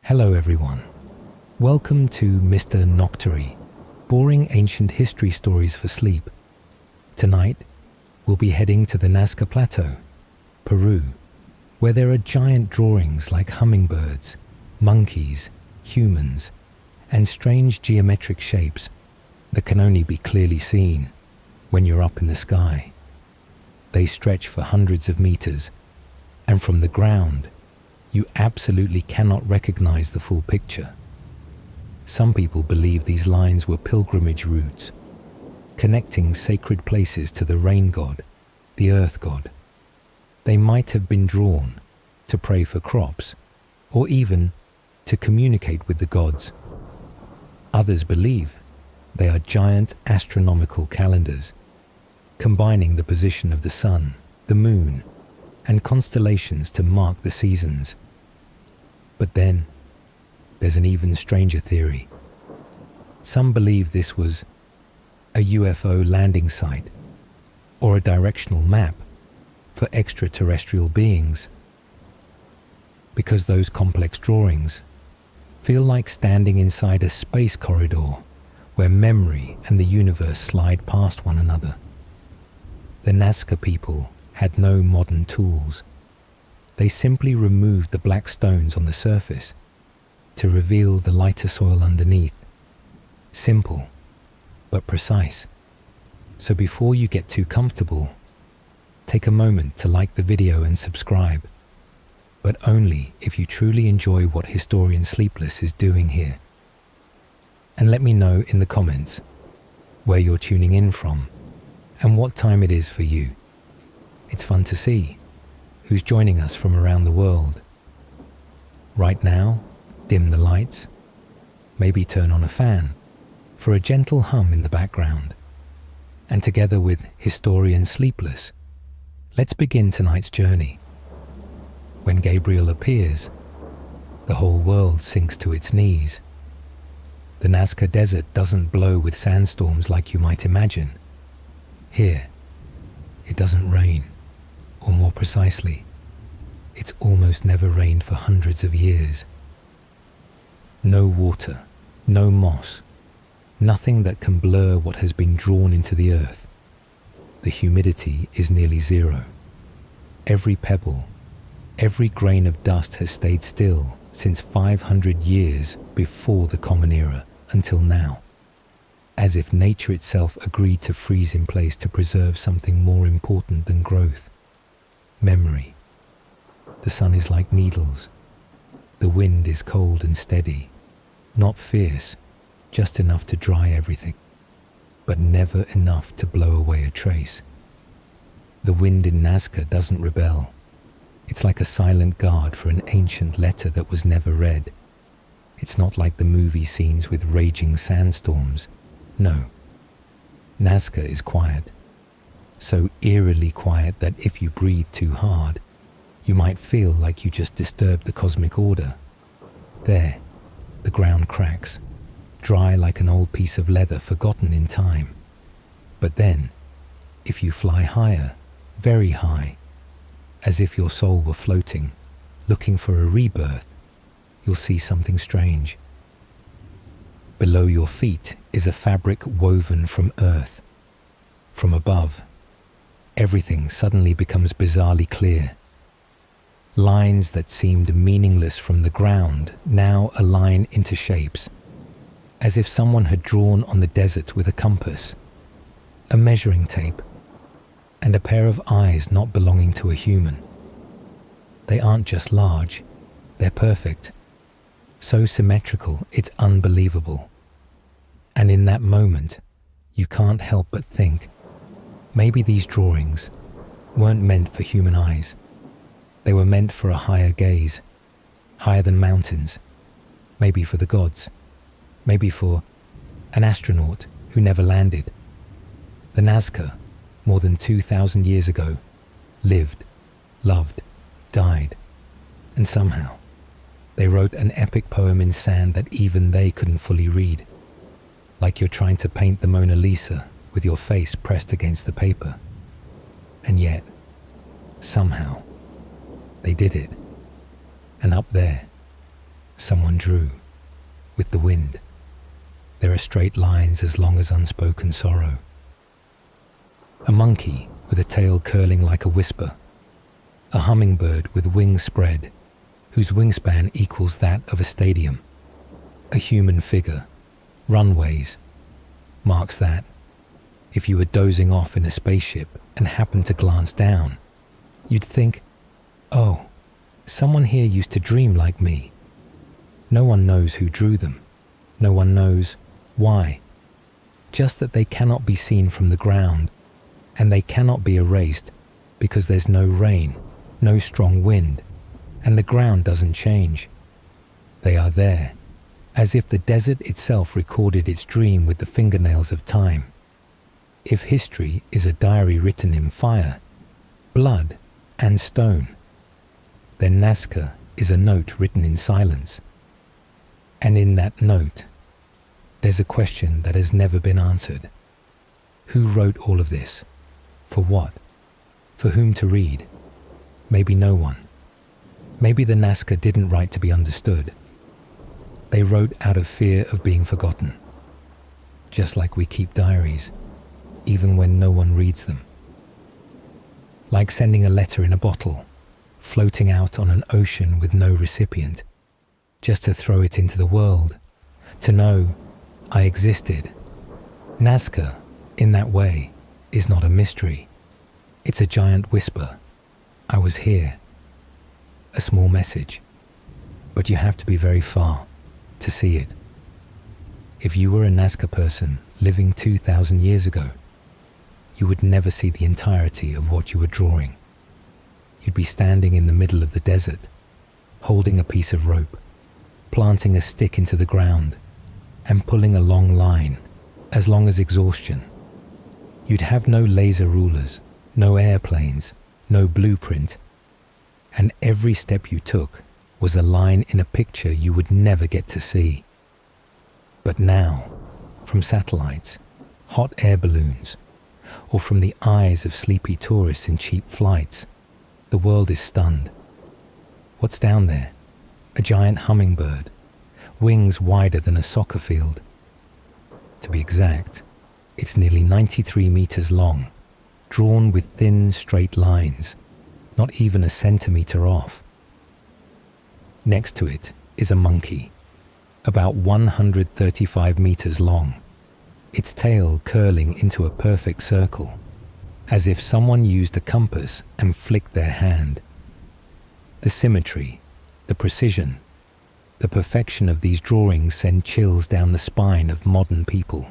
Hello everyone. Welcome to Mr. Noctory, boring ancient history stories for sleep. Tonight, we'll be heading to the Nazca Plateau, Peru, where there are giant drawings like hummingbirds, monkeys, humans, and strange geometric shapes that can only be clearly seen when you're up in the sky. They stretch for hundreds of meters, and from the ground, you absolutely cannot recognize the full picture. Some people believe these lines were pilgrimage routes, connecting sacred places to the rain god, the earth god. They might have been drawn to pray for crops, or even to communicate with the gods. Others believe they are giant astronomical calendars, combining the position of the sun, the moon, and constellations to mark the seasons. But then, there's an even stranger theory. Some believe this was a UFO landing site or a directional map for extraterrestrial beings, because those complex drawings feel like standing inside a space corridor where memory and the universe slide past one another. The Nazca people had no modern tools. They simply removed the black stones on the surface to reveal the lighter soil underneath. Simple, but precise. So before you get too comfortable, take a moment to like the video and subscribe, but only if you truly enjoy what Historian Sleepless is doing here. And let me know in the comments where you're tuning in from and what time it is for you. It's fun to see who's joining us from around the world. Right now, dim the lights, maybe turn on a fan for a gentle hum in the background. And together with Historian Sleepless, let's begin tonight's journey. When Gabriel appears, the whole world sinks to its knees. The Nazca Desert doesn't blow with sandstorms like you might imagine. Here, it doesn't rain. Or more precisely, it's almost never rained for hundreds of years. No water, no moss, nothing that can blur what has been drawn into the earth. The humidity is nearly zero. Every pebble, every grain of dust has stayed still since 500 years before the Common Era until now, as if nature itself agreed to freeze in place to preserve something more important than growth. Memory. The sun is like needles. The wind is cold and steady, not fierce, just enough to dry everything, but never enough to blow away a trace. The wind in Nazca doesn't rebel. It's like a silent guard for an ancient letter that was never read. It's not like the movie scenes with raging sandstorms. No. Nazca is quiet. So eerily quiet that if you breathe too hard, you might feel like you just disturbed the cosmic order. There, the ground cracks, dry like an old piece of leather forgotten in time. But then, if you fly higher, very high, as if your soul were floating, looking for a rebirth, you'll see something strange. Below your feet is a fabric woven from earth. From above, everything suddenly becomes bizarrely clear. Lines that seemed meaningless from the ground now align into shapes, as if someone had drawn on the desert with a compass, a measuring tape, and a pair of eyes not belonging to a human. They aren't just large, they're perfect, so symmetrical it's unbelievable. And in that moment, you can't help but think, maybe these drawings weren't meant for human eyes. They were meant for a higher gaze, higher than mountains, maybe for the gods, maybe for an astronaut who never landed. The Nazca, more than 2,000 years ago, lived, loved, died, and somehow they wrote an epic poem in sand that even they couldn't fully read, like you're trying to paint the Mona Lisa with your face pressed against the paper. And yet, somehow, they did it. And up there, someone drew, with the wind. There are straight lines as long as unspoken sorrow. A monkey with a tail curling like a whisper. A hummingbird with wings spread, whose wingspan equals that of a stadium. A human figure, runways, marks that. If you were dozing off in a spaceship and happened to glance down, you'd think, oh, someone here used to dream like me. No one knows who drew them. No one knows why. Just that they cannot be seen from the ground, and they cannot be erased because there's no rain, no strong wind, and the ground doesn't change. They are there, as if the desert itself recorded its dream with the fingernails of time. If history is a diary written in fire, blood, and stone, then Nazca is a note written in silence. And in that note, there's a question that has never been answered. Who wrote all of this? For what? For whom to read? Maybe no one. Maybe the Nazca didn't write to be understood. They wrote out of fear of being forgotten. Just like we keep diaries, even when no one reads them. Like sending a letter in a bottle, floating out on an ocean with no recipient, just to throw it into the world, to know I existed. Nazca, in that way, is not a mystery. It's a giant whisper. I was here. A small message. But you have to be very far to see it. If you were a Nazca person living 2,000 years ago, you would never see the entirety of what you were drawing. You'd be standing in the middle of the desert, holding a piece of rope, planting a stick into the ground, and pulling a long line, as long as exhaustion. You'd have no laser rulers, no airplanes, no blueprint, and every step you took was a line in a picture you would never get to see. But now, from satellites, hot air balloons, or from the eyes of sleepy tourists in cheap flights, the world is stunned. What's down there? A giant hummingbird, wings wider than a soccer field. To be exact, it's nearly 93 meters long, drawn with thin, straight lines, not even a centimeter off. Next to it is a monkey, about 135 meters long, its tail curling into a perfect circle, as if someone used a compass and flicked their hand. The symmetry, the precision, the perfection of these drawings send chills down the spine of modern people.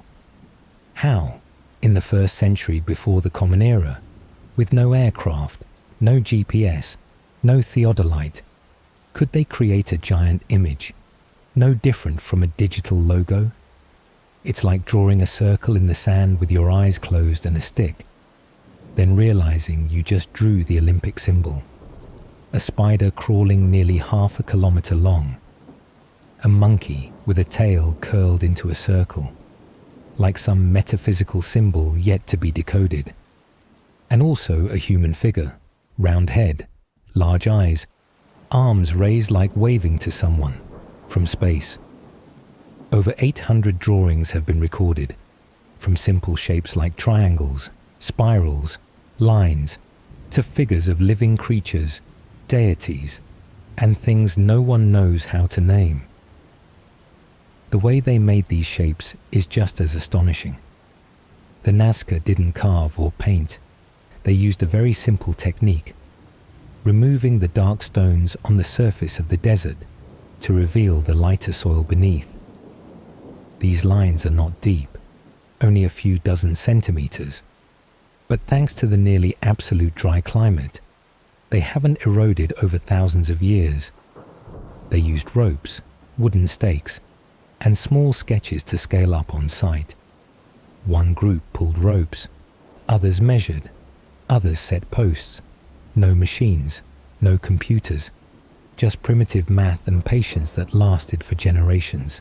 How, in the 1st century before the Common Era, with no aircraft, no GPS, no theodolite, could they create a giant image, no different from a digital logo? It's like drawing a circle in the sand with your eyes closed and a stick, then realizing you just drew the Olympic symbol. A spider crawling nearly half a kilometer long. A monkey with a tail curled into a circle, like some metaphysical symbol yet to be decoded. And also a human figure, round head, large eyes, arms raised like waving to someone, from space. Over 800 drawings have been recorded, from simple shapes like triangles, spirals, lines, to figures of living creatures, deities, and things no one knows how to name. The way they made these shapes is just as astonishing. The Nazca didn't carve or paint. They used a very simple technique, removing the dark stones on the surface of the desert to reveal the lighter soil beneath. These lines are not deep, only a few dozen centimeters, but thanks to the nearly absolute dry climate, they haven't eroded over thousands of years. They used ropes, wooden stakes, and small sketches to scale up on site. One group pulled ropes, others measured, others set posts. No machines, no computers, just primitive math and patience that lasted for generations.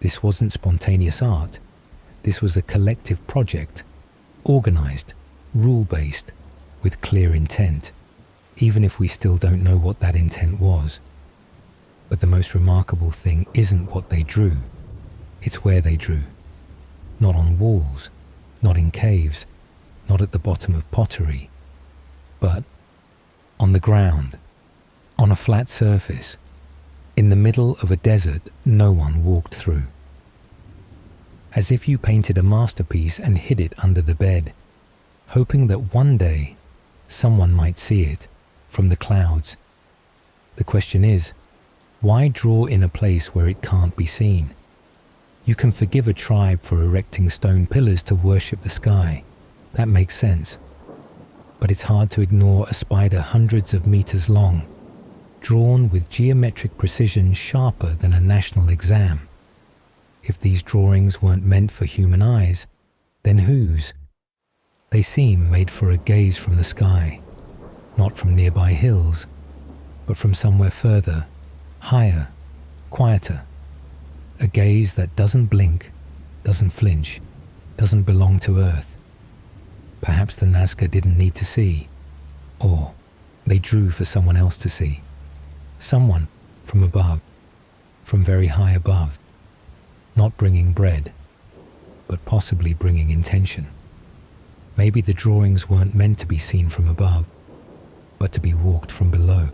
This wasn't spontaneous art. This was a collective project, organized, rule-based, with clear intent, even if we still don't know what that intent was. But the most remarkable thing isn't what they drew, it's where they drew. Not on walls, not in caves, not at the bottom of pottery, but on the ground, on a flat surface, in the middle of a desert no one walked through. As if you painted a masterpiece and hid it under the bed, hoping that one day someone might see it from the clouds. The question is, why draw in a place where it can't be seen? You can forgive a tribe for erecting stone pillars to worship the sky. That makes sense. But it's hard to ignore a spider hundreds of meters long, drawn with geometric precision sharper than a national exam. If these drawings weren't meant for human eyes, then whose? They seem made for a gaze from the sky, not from nearby hills, but from somewhere further, higher, quieter. A gaze that doesn't blink, doesn't flinch, doesn't belong to Earth. Perhaps the Nazca didn't need to see, or they drew for someone else to see. Someone from above, from very high above, not bringing bread, but possibly bringing intention. Maybe the drawings weren't meant to be seen from above, but to be walked from below.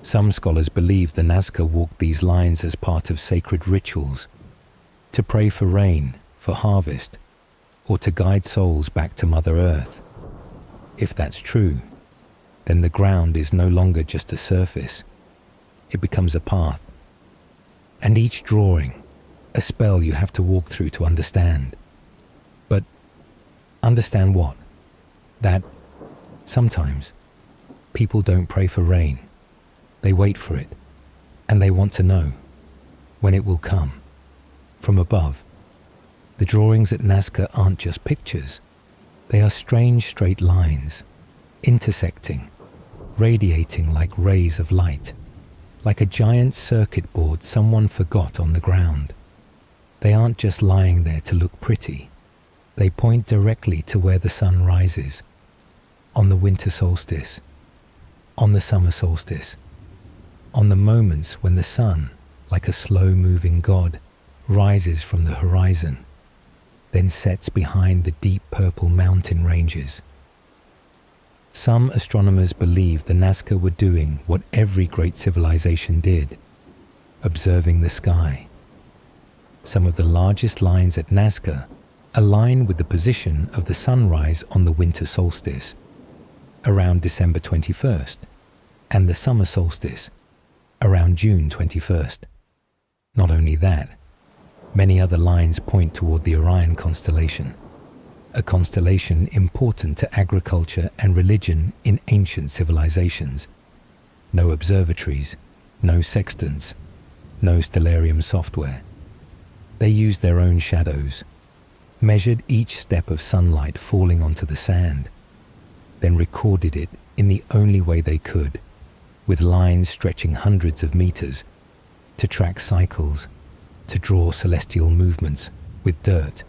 Some scholars believe the Nazca walked these lines as part of sacred rituals, to pray for rain, for harvest, or to guide souls back to Mother Earth. If that's true, then the ground is no longer just a surface. It becomes a path. And each drawing, a spell you have to walk through to understand. But understand what? That sometimes people don't pray for rain. They wait for it, and they want to know when it will come. From above, the drawings at Nazca aren't just pictures. They are strange straight lines, intersecting, radiating like rays of light, like a giant circuit board someone forgot on the ground. They aren't just lying there to look pretty. They point directly to where the sun rises, on the winter solstice, on the summer solstice, on the moments when the sun, like a slow-moving god, rises from the horizon, then sets behind the deep purple mountain ranges. Some astronomers believe the Nazca were doing what every great civilization did, observing the sky. Some of the largest lines at Nazca align with the position of the sunrise on the winter solstice, around December 21st, and the summer solstice, around June 21st. Not only that, many other lines point toward the Orion constellation, a constellation important to agriculture and religion in ancient civilizations. No observatories, no sextants, no stellarium software. They used their own shadows, measured each step of sunlight falling onto the sand, then recorded it in the only way they could, with lines stretching hundreds of meters, to track cycles, to draw celestial movements with dirt.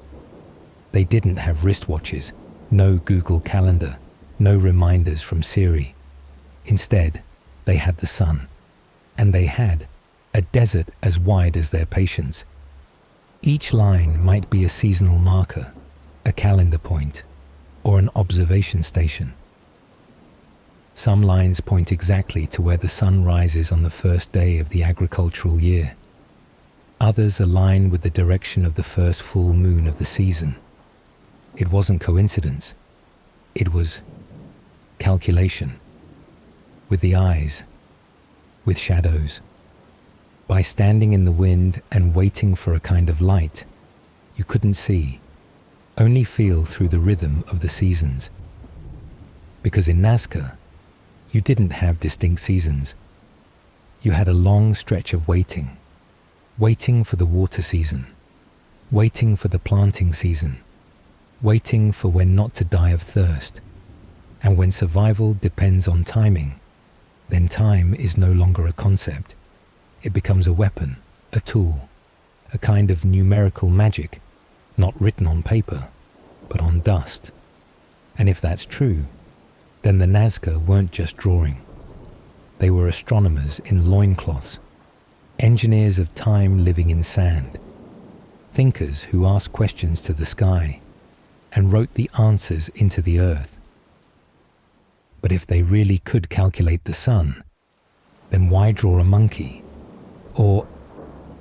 They didn't have wristwatches, no Google Calendar, no reminders from Siri. Instead, they had the sun, and they had a desert as wide as their patience. Each line might be a seasonal marker, a calendar point, or an observation station. Some lines point exactly to where the sun rises on the first day of the agricultural year. Others align with the direction of the first full moon of the season. It wasn't coincidence. It was calculation. With the eyes, with shadows. By standing in the wind and waiting for a kind of light, you couldn't see, only feel through the rhythm of the seasons. Because in Nazca, you didn't have distinct seasons. You had a long stretch of waiting, waiting for the water season, waiting for the planting season, waiting for when not to die of thirst. And when survival depends on timing, then time is no longer a concept. It becomes a weapon, a tool, a kind of numerical magic, not written on paper, but on dust. And if that's true, then the Nazca weren't just drawing. They were astronomers in loincloths, engineers of time living in sand, thinkers who asked questions to the sky and wrote the answers into the earth. But if they really could calculate the sun, then why draw a monkey? Or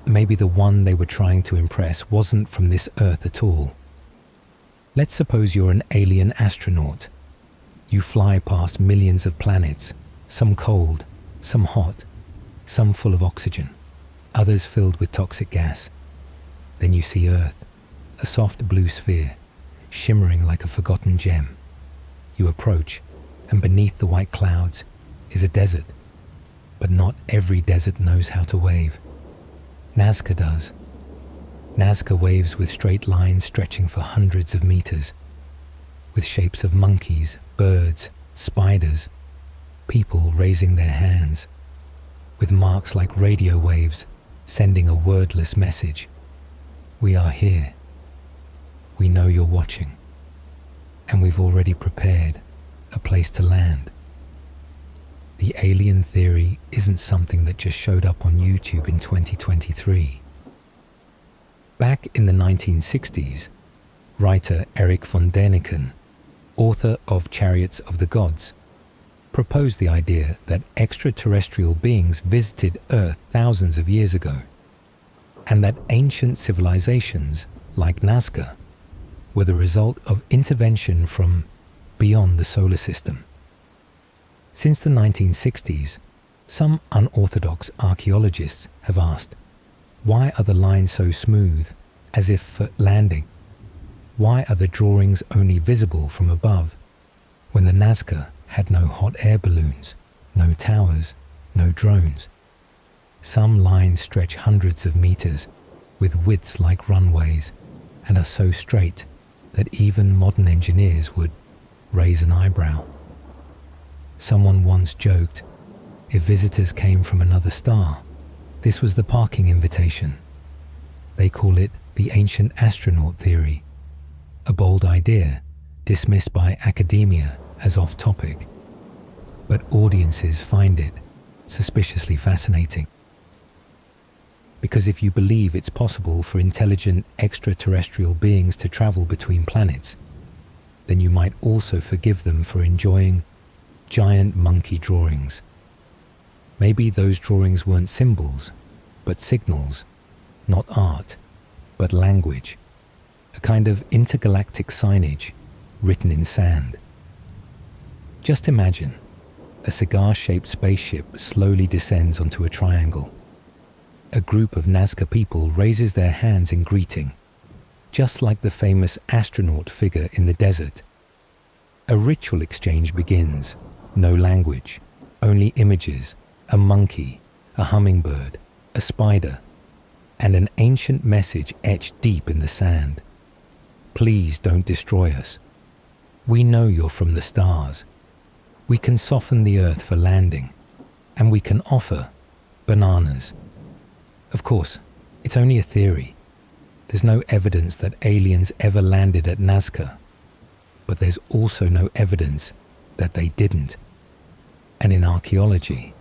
maybe the one they were trying to impress wasn't from this earth at all. Let's suppose you're an alien astronaut. You fly past millions of planets, some cold, some hot, some full of oxygen, others filled with toxic gas. Then you see Earth, a soft blue sphere, shimmering like a forgotten gem. You approach, and beneath the white clouds is a desert. But not every desert knows how to wave. Nazca does. Nazca waves with straight lines stretching for hundreds of meters, with shapes of monkeys, birds, spiders, people raising their hands, with marks like radio waves sending a wordless message. We are here. We know you're watching, and we've already prepared a place to land. The alien theory isn't something that just showed up on YouTube in 2023. Back in the 1960s, writer Erich von Däniken, author of Chariots of the Gods, proposed the idea that extraterrestrial beings visited Earth thousands of years ago, and that ancient civilizations, like Nazca, were the result of intervention from beyond the solar system. Since the 1960s, some unorthodox archaeologists have asked, why are the lines so smooth, as if for landing? Why are the drawings only visible from above, when the Nazca had no hot air balloons, no towers, no drones? Some lines stretch hundreds of meters, with widths like runways, and are so straight that even modern engineers would raise an eyebrow. Someone once joked, if visitors came from another star, this was the parking invitation. They call it the ancient astronaut theory, a bold idea dismissed by academia as off-topic, but audiences find it suspiciously fascinating. Because if you believe it's possible for intelligent extraterrestrial beings to travel between planets, then you might also forgive them for enjoying giant monkey drawings. Maybe those drawings weren't symbols, but signals, not art, but language, a kind of intergalactic signage written in sand. Just imagine, a cigar-shaped spaceship slowly descends onto a triangle. A group of Nazca people raises their hands in greeting, just like the famous astronaut figure in the desert. A ritual exchange begins, no language, only images, a monkey, a hummingbird, a spider, and an ancient message etched deep in the sand. Please don't destroy us. We know you're from the stars. We can soften the earth for landing, and we can offer bananas. Of course, it's only a theory. There's no evidence that aliens ever landed at Nazca, but there's also no evidence that they didn't. And in archaeology,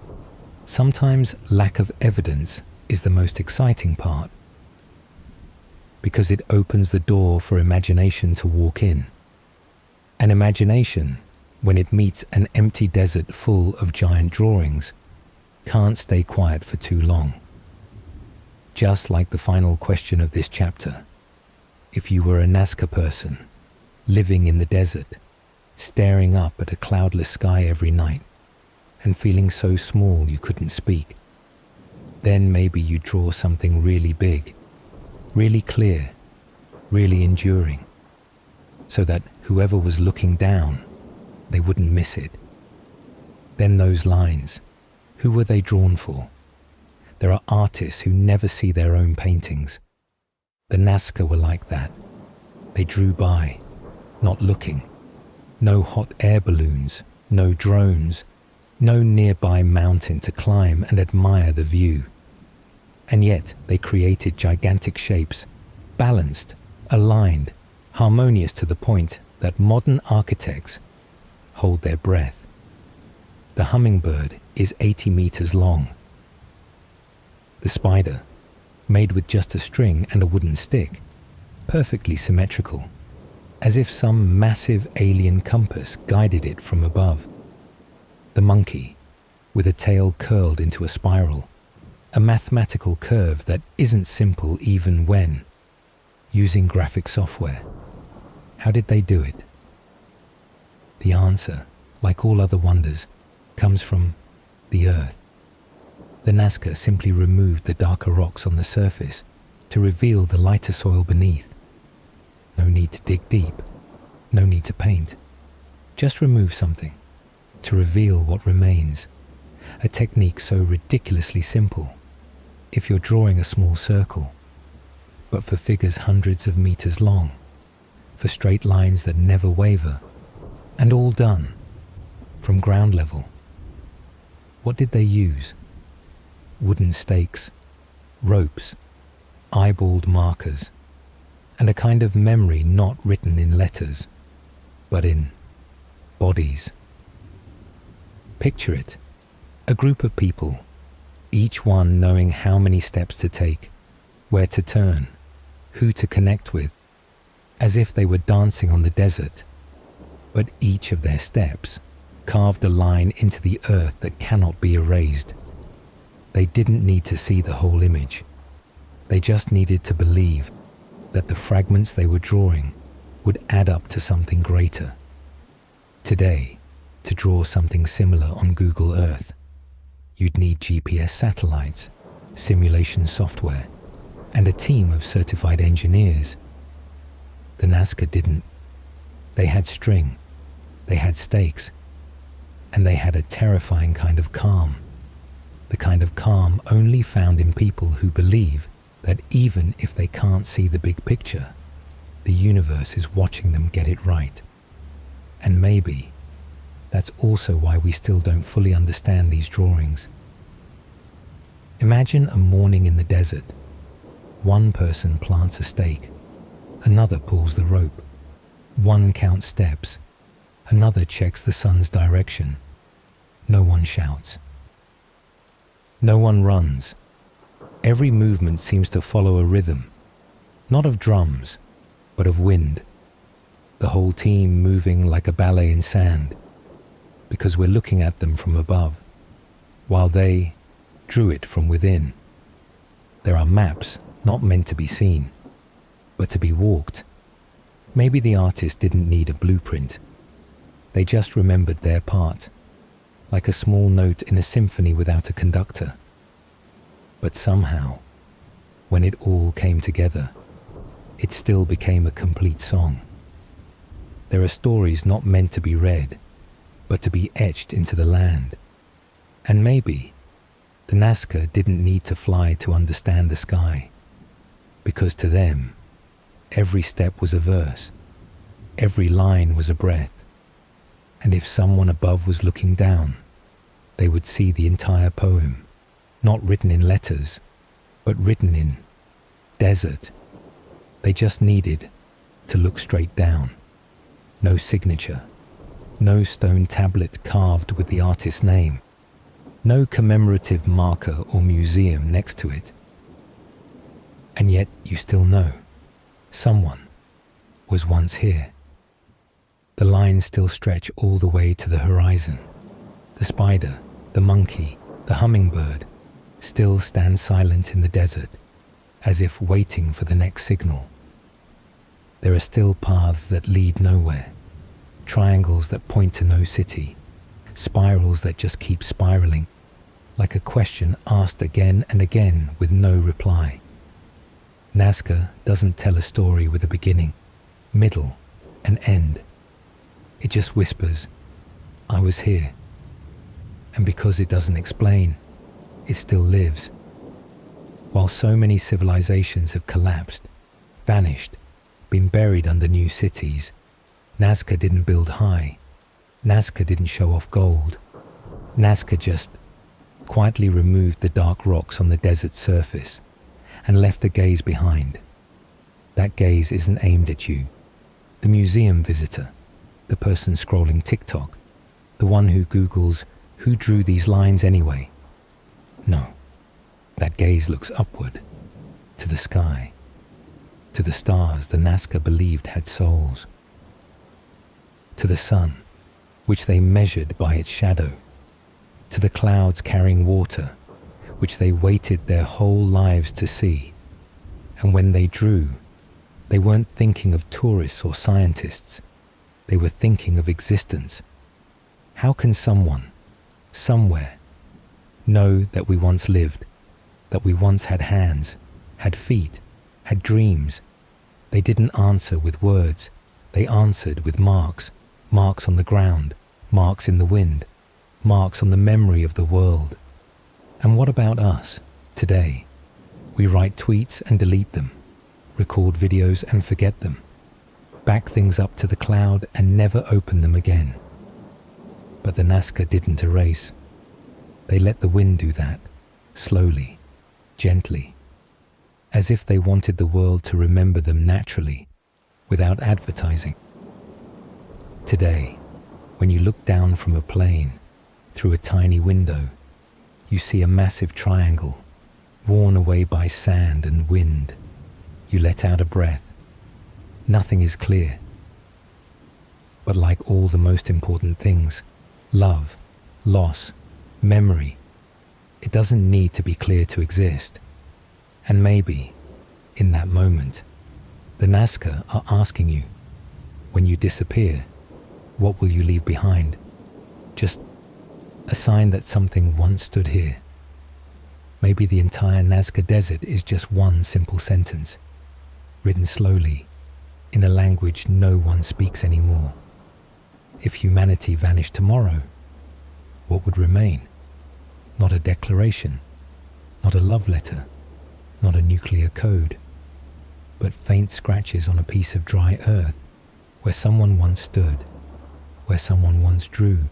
sometimes lack of evidence is the most exciting part, because it opens the door for imagination to walk in. And imagination, when it meets an empty desert full of giant drawings, can't stay quiet for too long. Just like the final question of this chapter, if you were a Nazca person, living in the desert, staring up at a cloudless sky every night, and feeling so small you couldn't speak, then maybe you'd draw something really big, really clear, really enduring, so that whoever was looking down, they wouldn't miss it. Then those lines, who were they drawn for? There are artists who never see their own paintings. The Nazca were like that. They drew by, not looking. No hot air balloons, no drones, no nearby mountain to climb and admire the view. And yet they created gigantic shapes, balanced, aligned, harmonious to the point that modern architects hold their breath. The hummingbird is 80 meters long. The spider, made with just a string and a wooden stick, perfectly symmetrical, as if some massive alien compass guided it from above. The monkey, with a tail curled into a spiral, a mathematical curve that isn't simple even when using graphic software. How did they do it? The answer, like all other wonders, comes from the Earth. The Nazca simply removed the darker rocks on the surface to reveal the lighter soil beneath. No need to dig deep, no need to paint. Just remove something to reveal what remains. A technique so ridiculously simple if you're drawing a small circle, but for figures hundreds of meters long, for straight lines that never waver, and all done from ground level. What did they use? Wooden stakes, ropes, eyeballed markers, and a kind of memory not written in letters, but in bodies. Picture it, a group of people, each one knowing how many steps to take, where to turn, who to connect with, as if they were dancing on the desert, but each of their steps carved a line into the earth that cannot be erased. They didn't need to see the whole image. They just needed to believe that the fragments they were drawing would add up to something greater. Today, to draw something similar on Google Earth, you'd need GPS satellites, simulation software, and a team of certified engineers. The Nazca didn't. They had string, they had stakes, and they had a terrifying kind of calm. The kind of calm only found in people who believe that even if they can't see the big picture, the universe is watching them get it right. And maybe that's also why we still don't fully understand these drawings. Imagine a morning in the desert. One person plants a stake, another pulls the rope, one counts steps, another checks the sun's direction. No one shouts. No one runs. Every movement seems to follow a rhythm, not of drums, but of wind. The whole team moving like a ballet in sand, because we're looking at them from above, while they drew it from within. There are maps not meant to be seen, but to be walked. Maybe the artist didn't need a blueprint. They just remembered their part, like a small note in a symphony without a conductor. But somehow, when it all came together, it still became a complete song. There are stories not meant to be read, but to be etched into the land. And maybe the Nazca didn't need to fly to understand the sky, because to them, every step was a verse, every line was a breath, and if someone above was looking down, they would see the entire poem, not written in letters, but written in desert. They just needed to look straight down. No signature, no stone tablet carved with the artist's name, no commemorative marker or museum next to it. And yet you still know, someone was once here. The lines still stretch all the way to the horizon. The spider, the monkey, the hummingbird still stand silent in the desert, as if waiting for the next signal. There are still paths that lead nowhere, triangles that point to no city, spirals that just keep spiraling, like a question asked again and again with no reply. Nazca doesn't tell a story with a beginning, middle, and end. It just whispers, "I was here." And because it doesn't explain, it still lives. While so many civilizations have collapsed, vanished, been buried under new cities, Nazca didn't build high. Nazca didn't show off gold. Nazca just quietly removed the dark rocks on the desert surface and left a gaze behind. That gaze isn't aimed at you, the museum visitor, the person scrolling TikTok, the one who Googles Who drew these lines anyway? No, that gaze looks upward, to the sky, to the stars the Nazca believed had souls, to the sun, which they measured by its shadow, to the clouds carrying water, which they waited their whole lives to see. And when they drew, they weren't thinking of tourists or scientists. They were thinking of existence. How can someone, somewhere, know that we once lived, that we once had hands, had feet, had dreams? They didn't answer with words. They answered with marks, marks on the ground, marks in the wind, marks on the memory of the world. And what about us, today? We write tweets and delete them, record videos and forget them, back things up to the cloud and never open them again. But the Nazca didn't erase. They let the wind do that, slowly, gently, as if they wanted the world to remember them naturally, without advertising. Today, when you look down from a plane, through a tiny window, you see a massive triangle, worn away by sand and wind. You let out a breath. Nothing is clear. But like all the most important things, love, loss, memory, it doesn't need to be clear to exist. And maybe, in that moment, the Nazca are asking you, when you disappear, what will you leave behind? Just a sign that something once stood here. Maybe the entire Nazca Desert is just one simple sentence, written slowly, in a language no one speaks anymore. If humanity vanished tomorrow, what would remain? Not a declaration, not a love letter, not a nuclear code, but faint scratches on a piece of dry earth where someone once stood, where someone once drew,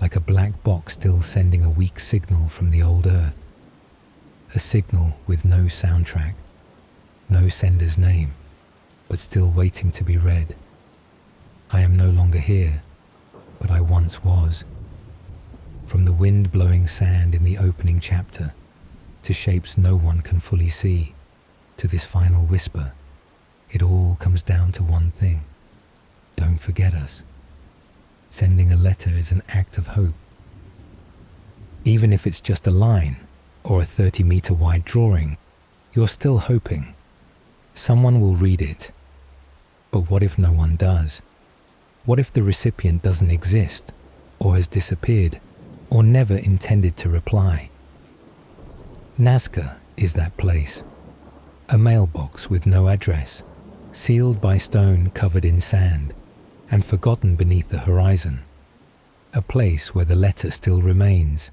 like a black box still sending a weak signal from the old earth. A signal with no soundtrack, no sender's name, but still waiting to be read. I am no longer here, but I once was. From the wind blowing sand in the opening chapter, to shapes no one can fully see, to this final whisper, it all comes down to one thing. Don't forget us. Sending a letter is an act of hope. Even if it's just a line, or a 30-meter wide drawing, you're still hoping. Someone will read it. But what if no one does? What if the recipient doesn't exist, or has disappeared, or never intended to reply? Nazca is that place. A mailbox with no address, sealed by stone covered in sand, and forgotten beneath the horizon. A place where the letter still remains,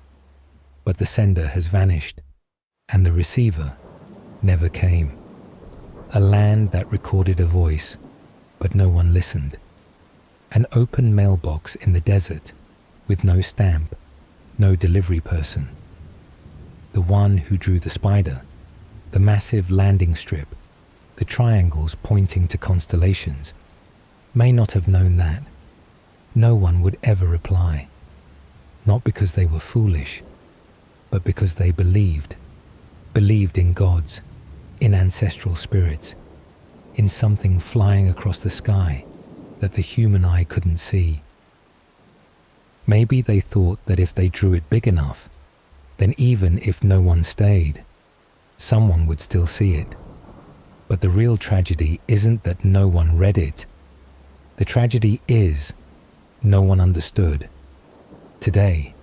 but the sender has vanished, and the receiver never came. A land that recorded a voice, but no one listened. An open mailbox in the desert, with no stamp, no delivery person. The one who drew the spider, the massive landing strip, the triangles pointing to constellations, may not have known that. No one would ever reply, not because they were foolish, but because they believed in gods, in ancestral spirits, in something flying across the sky that the human eye couldn't see. Maybe they thought that if they drew it big enough, then even if no one stayed, someone would still see it. But the real tragedy isn't that no one read it. The tragedy is no one understood. Today,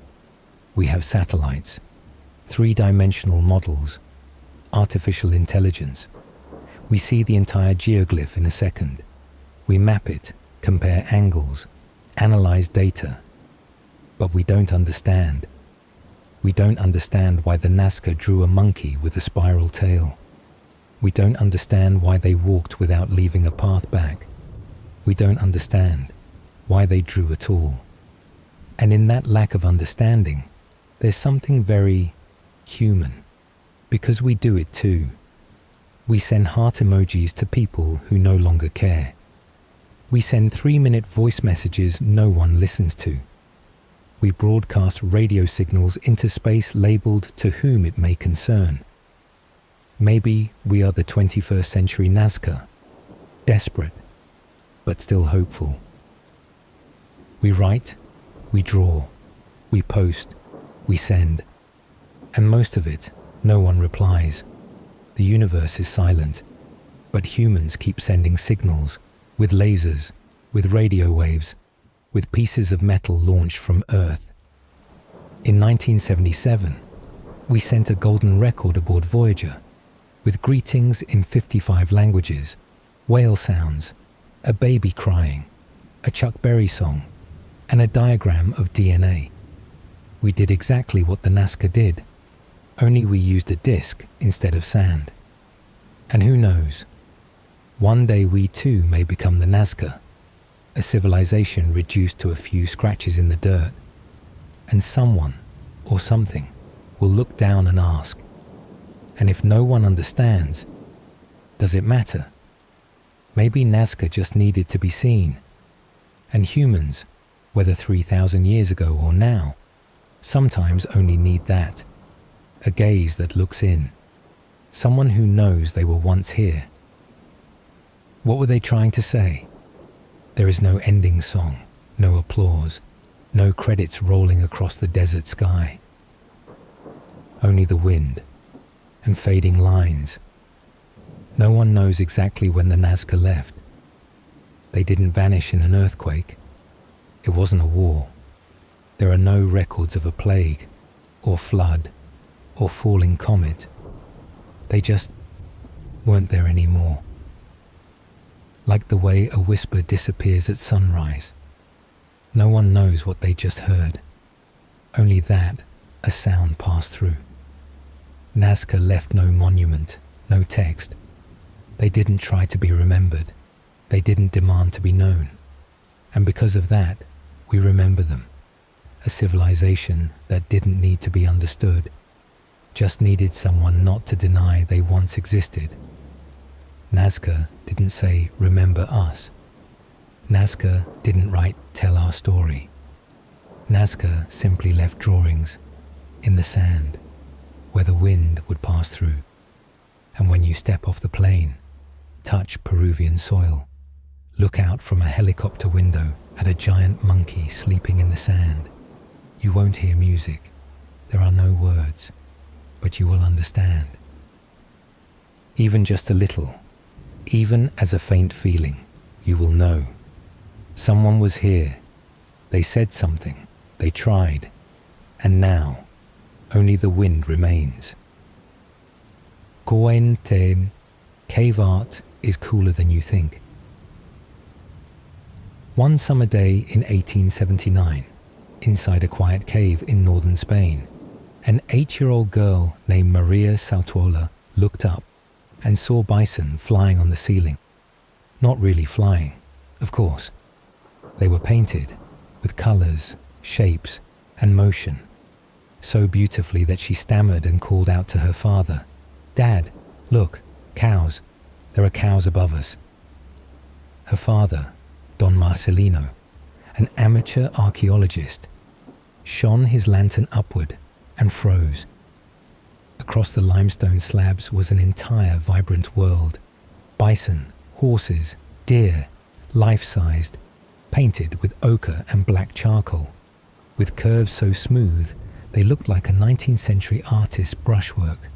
we have satellites, three-dimensional models, artificial intelligence. We see the entire geoglyph in a second. We map it, compare angles, analyze data. But we don't understand. We don't understand why the Nazca drew a monkey with a spiral tail. We don't understand why they walked without leaving a path back. We don't understand why they drew at all. And in that lack of understanding, there's something very human, because we do it too. We send heart emojis to people who no longer care. We send 3-minute voice messages no one listens to. We broadcast radio signals into space labeled to whom it may concern. Maybe we are the 21st century Nazca, desperate, but still hopeful. We write, we draw, we post, we send, and most of it, no one replies. The universe is silent, but humans keep sending signals, with lasers, with radio waves, with pieces of metal launched from Earth. In 1977, we sent a golden record aboard Voyager, with greetings in 55 languages, whale sounds, a baby crying, a Chuck Berry song, and a diagram of DNA. We did exactly what the Nazca did, only we used a disk instead of sand. And who knows, one day we too may become the Nazca, a civilization reduced to a few scratches in the dirt, and someone or something will look down and ask, and if no one understands, does it matter? Maybe Nazca just needed to be seen, and humans, whether 3,000 years ago or now, sometimes only need that, a gaze that looks in, someone who knows they were once here. What were they trying to say? There is no ending song, no applause, no credits rolling across the desert sky. Only the wind and fading lines. No one knows exactly when the Nazca left. They didn't vanish in an earthquake. It wasn't a war. There are no records of a plague, or flood, or falling comet. They just weren't there anymore. Like the way a whisper disappears at sunrise. No one knows what they just heard. Only that a sound passed through. Nazca left no monument, no text. They didn't try to be remembered. They didn't demand to be known. And because of that, we remember them. A civilization that didn't need to be understood, just needed someone not to deny they once existed. Nazca didn't say, remember us. Nazca didn't write, tell our story. Nazca simply left drawings in the sand where the wind would pass through. And when you step off the plane, touch Peruvian soil, look out from a helicopter window at a giant monkey sleeping in the sand, you won't hear music. There are no words, but you will understand. Even just a little, even as a faint feeling, you will know. Someone was here. They said something. They tried. And now, only the wind remains. Koen te, cave art is cooler than you think. One summer day in 1879, inside a quiet cave in northern Spain, an 8-year-old girl named Maria Sautuola looked up and saw bison flying on the ceiling. Not really flying, of course. They were painted with colors, shapes, and motion, so beautifully that she stammered and called out to her father, "Dad, look, cows. There are cows above us." Her father, Don Marcelino, an amateur archaeologist, shone his lantern upward and froze. Across the limestone slabs was an entire vibrant world. Bison, horses, deer, life-sized, painted with ochre and black charcoal, with curves so smooth they looked like a 19th century artist's brushwork.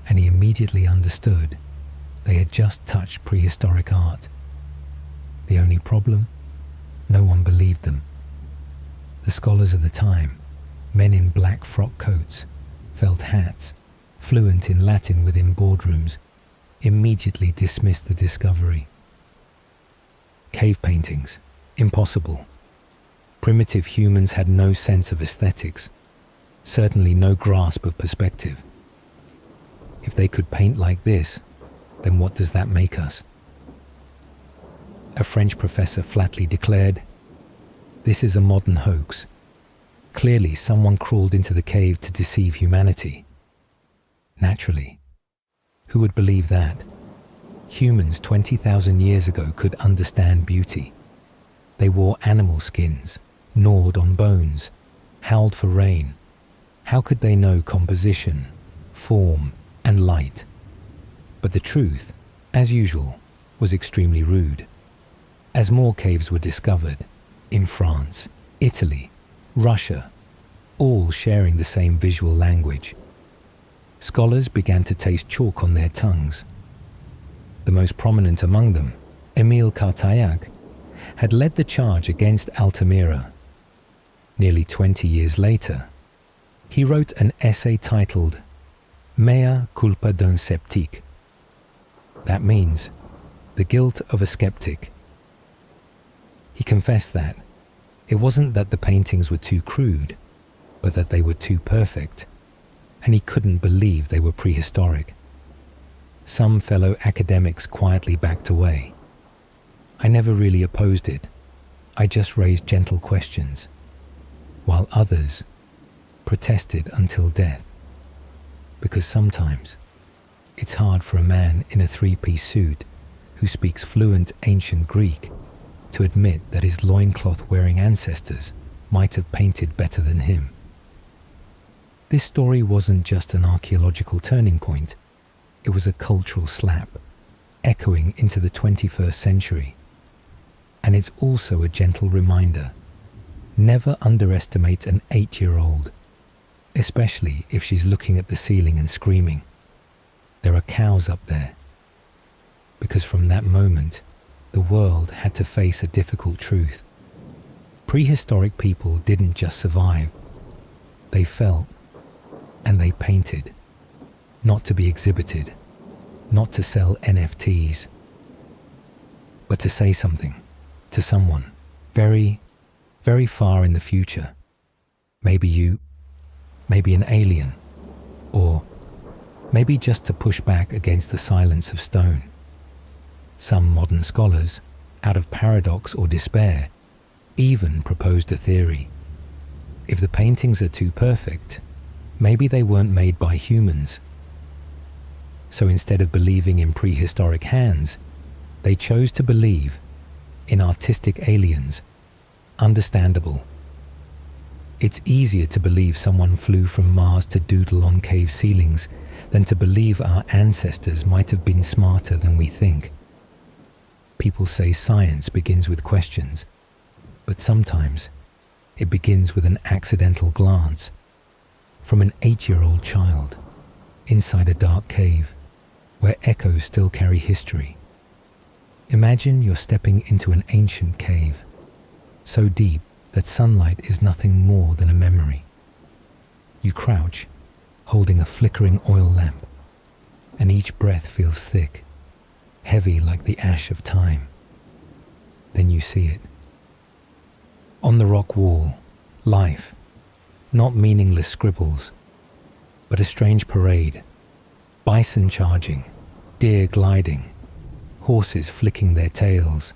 And he immediately understood they had just touched prehistoric art. The only problem? No one believed them. The scholars of the time, men in black frock coats, felt hats, fluent in Latin within boardrooms, immediately dismissed the discovery. Cave paintings, impossible. Primitive humans had no sense of aesthetics, certainly no grasp of perspective. If they could paint like this, then what does that make us? A French professor flatly declared, "This is a modern hoax. Clearly someone crawled into the cave to deceive humanity." Naturally, who would believe that? Humans 20,000 years ago could understand beauty. They wore animal skins, gnawed on bones, howled for rain. How could they know composition, form, and light? But the truth, as usual, was extremely rude. As more caves were discovered, in France, Italy, Russia, all sharing the same visual language, scholars began to taste chalk on their tongues. The most prominent among them, Émile Cartaillac, had led the charge against Altamira. Nearly 20 years later, he wrote an essay titled Mea culpa d'un sceptique. That means the guilt of a skeptic. He confessed that it wasn't that the paintings were too crude, but that they were too perfect, and he couldn't believe they were prehistoric. Some fellow academics quietly backed away. I never really opposed it. I just raised gentle questions, while others protested until death. Because sometimes it's hard for a man in a three-piece suit who speaks fluent ancient Greek to admit that his loincloth-wearing ancestors might have painted better than him. This story wasn't just an archaeological turning point, it was a cultural slap, echoing into the 21st century. And it's also a gentle reminder: never underestimate an 8-year-old, especially if she's looking at the ceiling and screaming, "There are cows up there." Because from that moment, the world had to face a difficult truth. Prehistoric people didn't just survive. They felt, and they painted. Not to be exhibited, not to sell NFTs, but to say something to someone very, very far in the future. Maybe you, maybe an alien, or maybe just to push back against the silence of stone. Some modern scholars, out of paradox or despair, even proposed a theory. If the paintings are too perfect, maybe they weren't made by humans. So instead of believing in prehistoric hands, they chose to believe in artistic aliens. Understandable. It's easier to believe someone flew from Mars to doodle on cave ceilings than to believe our ancestors might have been smarter than we think. People say science begins with questions, but sometimes it begins with an accidental glance from an 8-year-old child inside a dark cave where echoes still carry history. Imagine you're stepping into an ancient cave, so deep that sunlight is nothing more than a memory. You crouch, holding a flickering oil lamp, and each breath feels thick, heavy like the ash of time. Then you see it. On the rock wall, life, not meaningless scribbles, but a strange parade. Bison charging, deer gliding, horses flicking their tails.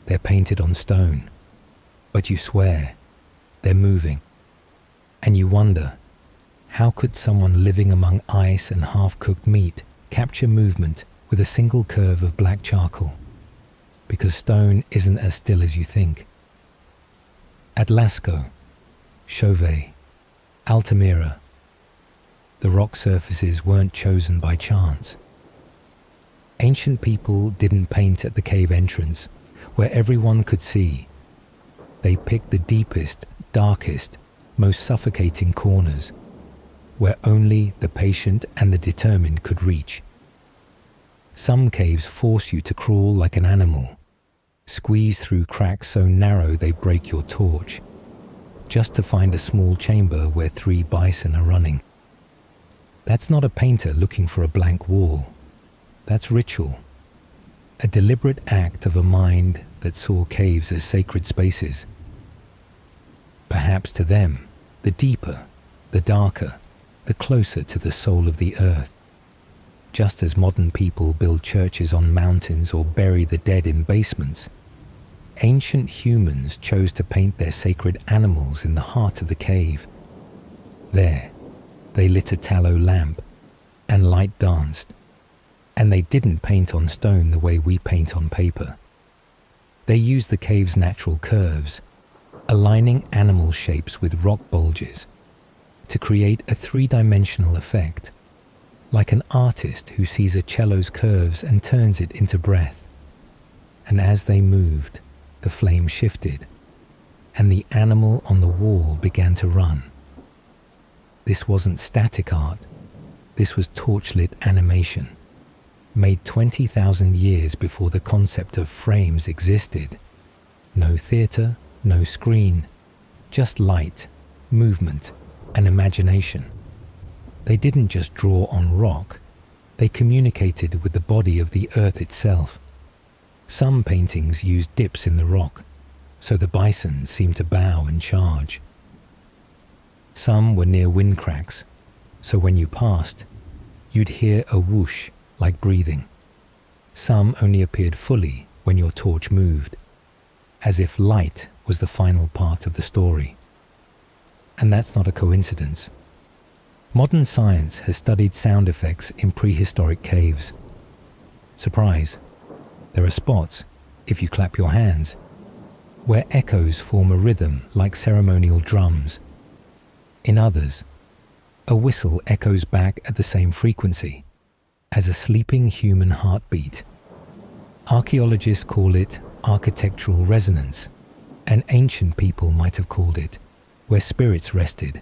They're painted on stone, but you swear they're moving. And you wonder, how could someone living among ice and half-cooked meat capture movement with a single curve of black charcoal? Because stone isn't as still as you think. At Lascaux, Chauvet, Altamira, the rock surfaces weren't chosen by chance. Ancient people didn't paint at the cave entrance, where everyone could see. They picked the deepest, darkest, most suffocating corners, where only the patient and the determined could reach. Some caves force you to crawl like an animal, squeeze through cracks so narrow they break your torch, just to find a small chamber where 3 bison are running. That's not a painter looking for a blank wall. That's ritual, a deliberate act of a mind that saw caves as sacred spaces. Perhaps to them, the deeper, the darker, the closer to the soul of the earth. Just as modern people build churches on mountains or bury the dead in basements, ancient humans chose to paint their sacred animals in the heart of the cave. There, they lit a tallow lamp, and light danced. And they didn't paint on stone the way we paint on paper. They used the cave's natural curves, aligning animal shapes with rock bulges to create a three-dimensional effect, like an artist who sees a cello's curves and turns it into breath. And as they moved, the flame shifted, and the animal on the wall began to run. This wasn't static art, this was torchlit animation, made 20,000 years before the concept of frames existed. No theatre, no screen, just light, movement, and imagination. They didn't just draw on rock, they communicated with the body of the earth itself. Some paintings used dips in the rock, so the bison seemed to bow and charge. Some were near windcracks, so when you passed, you'd hear a whoosh like breathing. Some only appeared fully when your torch moved, as if light was the final part of the story. And that's not a coincidence. Modern science has studied sound effects in prehistoric caves. Surprise, there are spots, if you clap your hands, where echoes form a rhythm like ceremonial drums. In others, a whistle echoes back at the same frequency as a sleeping human heartbeat. Archaeologists call it architectural resonance, and ancient people might have called it where spirits rested.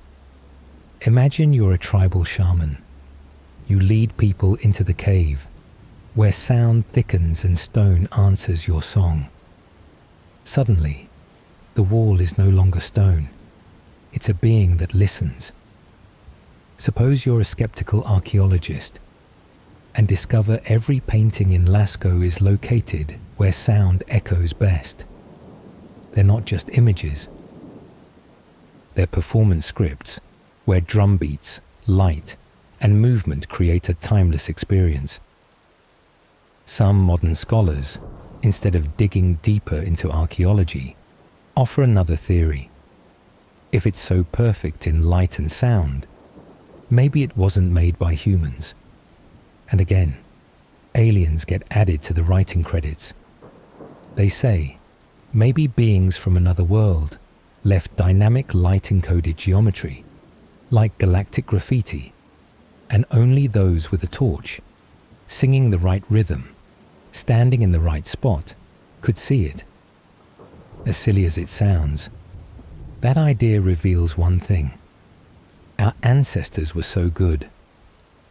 Imagine you're a tribal shaman. You lead people into the cave, where sound thickens and stone answers your song. Suddenly, the wall is no longer stone. It's a being that listens. Suppose you're a skeptical archaeologist and discover every painting in Lascaux is located where sound echoes best. They're not just images. They're performance scripts where drum beats, light, and movement create a timeless experience. Some modern scholars, instead of digging deeper into archaeology, offer another theory. If it's so perfect in light and sound, maybe it wasn't made by humans. And again, aliens get added to the writing credits. They say, maybe beings from another world left dynamic light-encoded geometry, like galactic graffiti, and only those with a torch, singing the right rhythm, standing in the right spot, could see it. As silly as it sounds, that idea reveals one thing. Our ancestors were so good.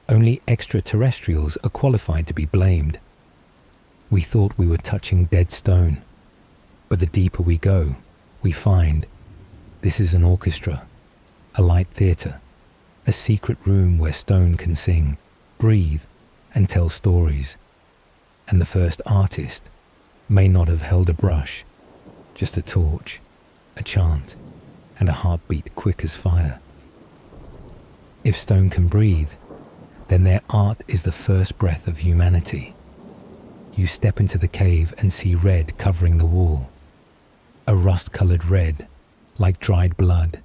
Only extraterrestrials are qualified to be blamed. We thought we were touching dead stone, but the deeper we go, we find this is an orchestra, a light theatre, a secret room where stone can sing, breathe, and tell stories. And the first artist may not have held a brush, just a torch, a chant, and a heartbeat quick as fire. If stone can breathe, then their art is the first breath of humanity. You step into the cave and see red covering the wall, a rust-coloured red, like dried blood,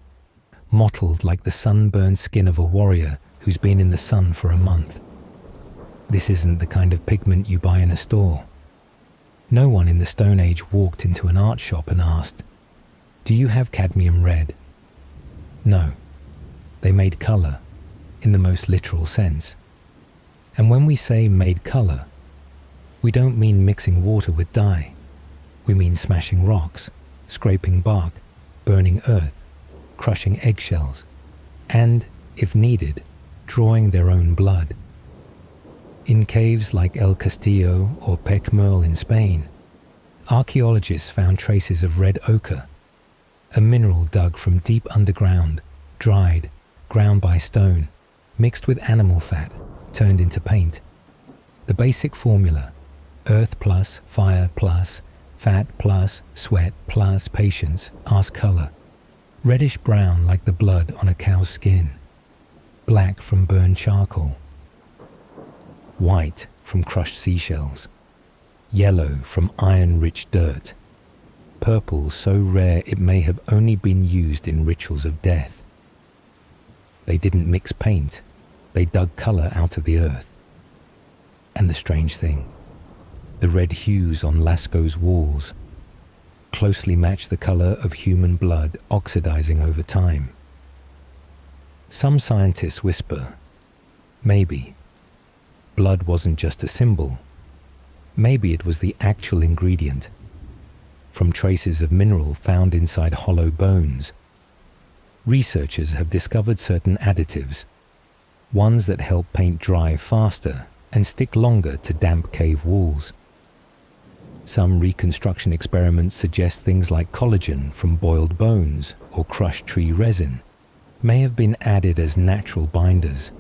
mottled like the sunburned skin of a warrior who's been in the sun for a month. This isn't the kind of pigment you buy in a store. No one in the Stone Age walked into an art shop and asked, "Do you have cadmium red?" No, they made colour, in the most literal sense. And when we say made colour, we don't mean mixing water with dye. We mean smashing rocks, scraping bark, burning earth, crushing eggshells, and, if needed, drawing their own blood. In caves like El Castillo or Pec Merle in Spain, archaeologists found traces of red ochre, a mineral dug from deep underground, dried, ground by stone, mixed with animal fat, turned into paint. The basic formula, earth plus fire plus fat plus sweat plus patience, asks colour. Reddish brown like the blood on a cow's skin, black from burned charcoal, white from crushed seashells, yellow from iron-rich dirt, purple so rare it may have only been used in rituals of death. They didn't mix paint, they dug colour out of the earth. And the strange thing, the red hues on Lascaux's walls, closely match the color of human blood oxidizing over time. Some scientists whisper, maybe blood wasn't just a symbol. Maybe it was the actual ingredient, from traces of mineral found inside hollow bones. Researchers have discovered certain additives, ones that help paint dry faster and stick longer to damp cave walls. Some reconstruction experiments suggest things like collagen from boiled bones or crushed tree resin may have been added as natural binders,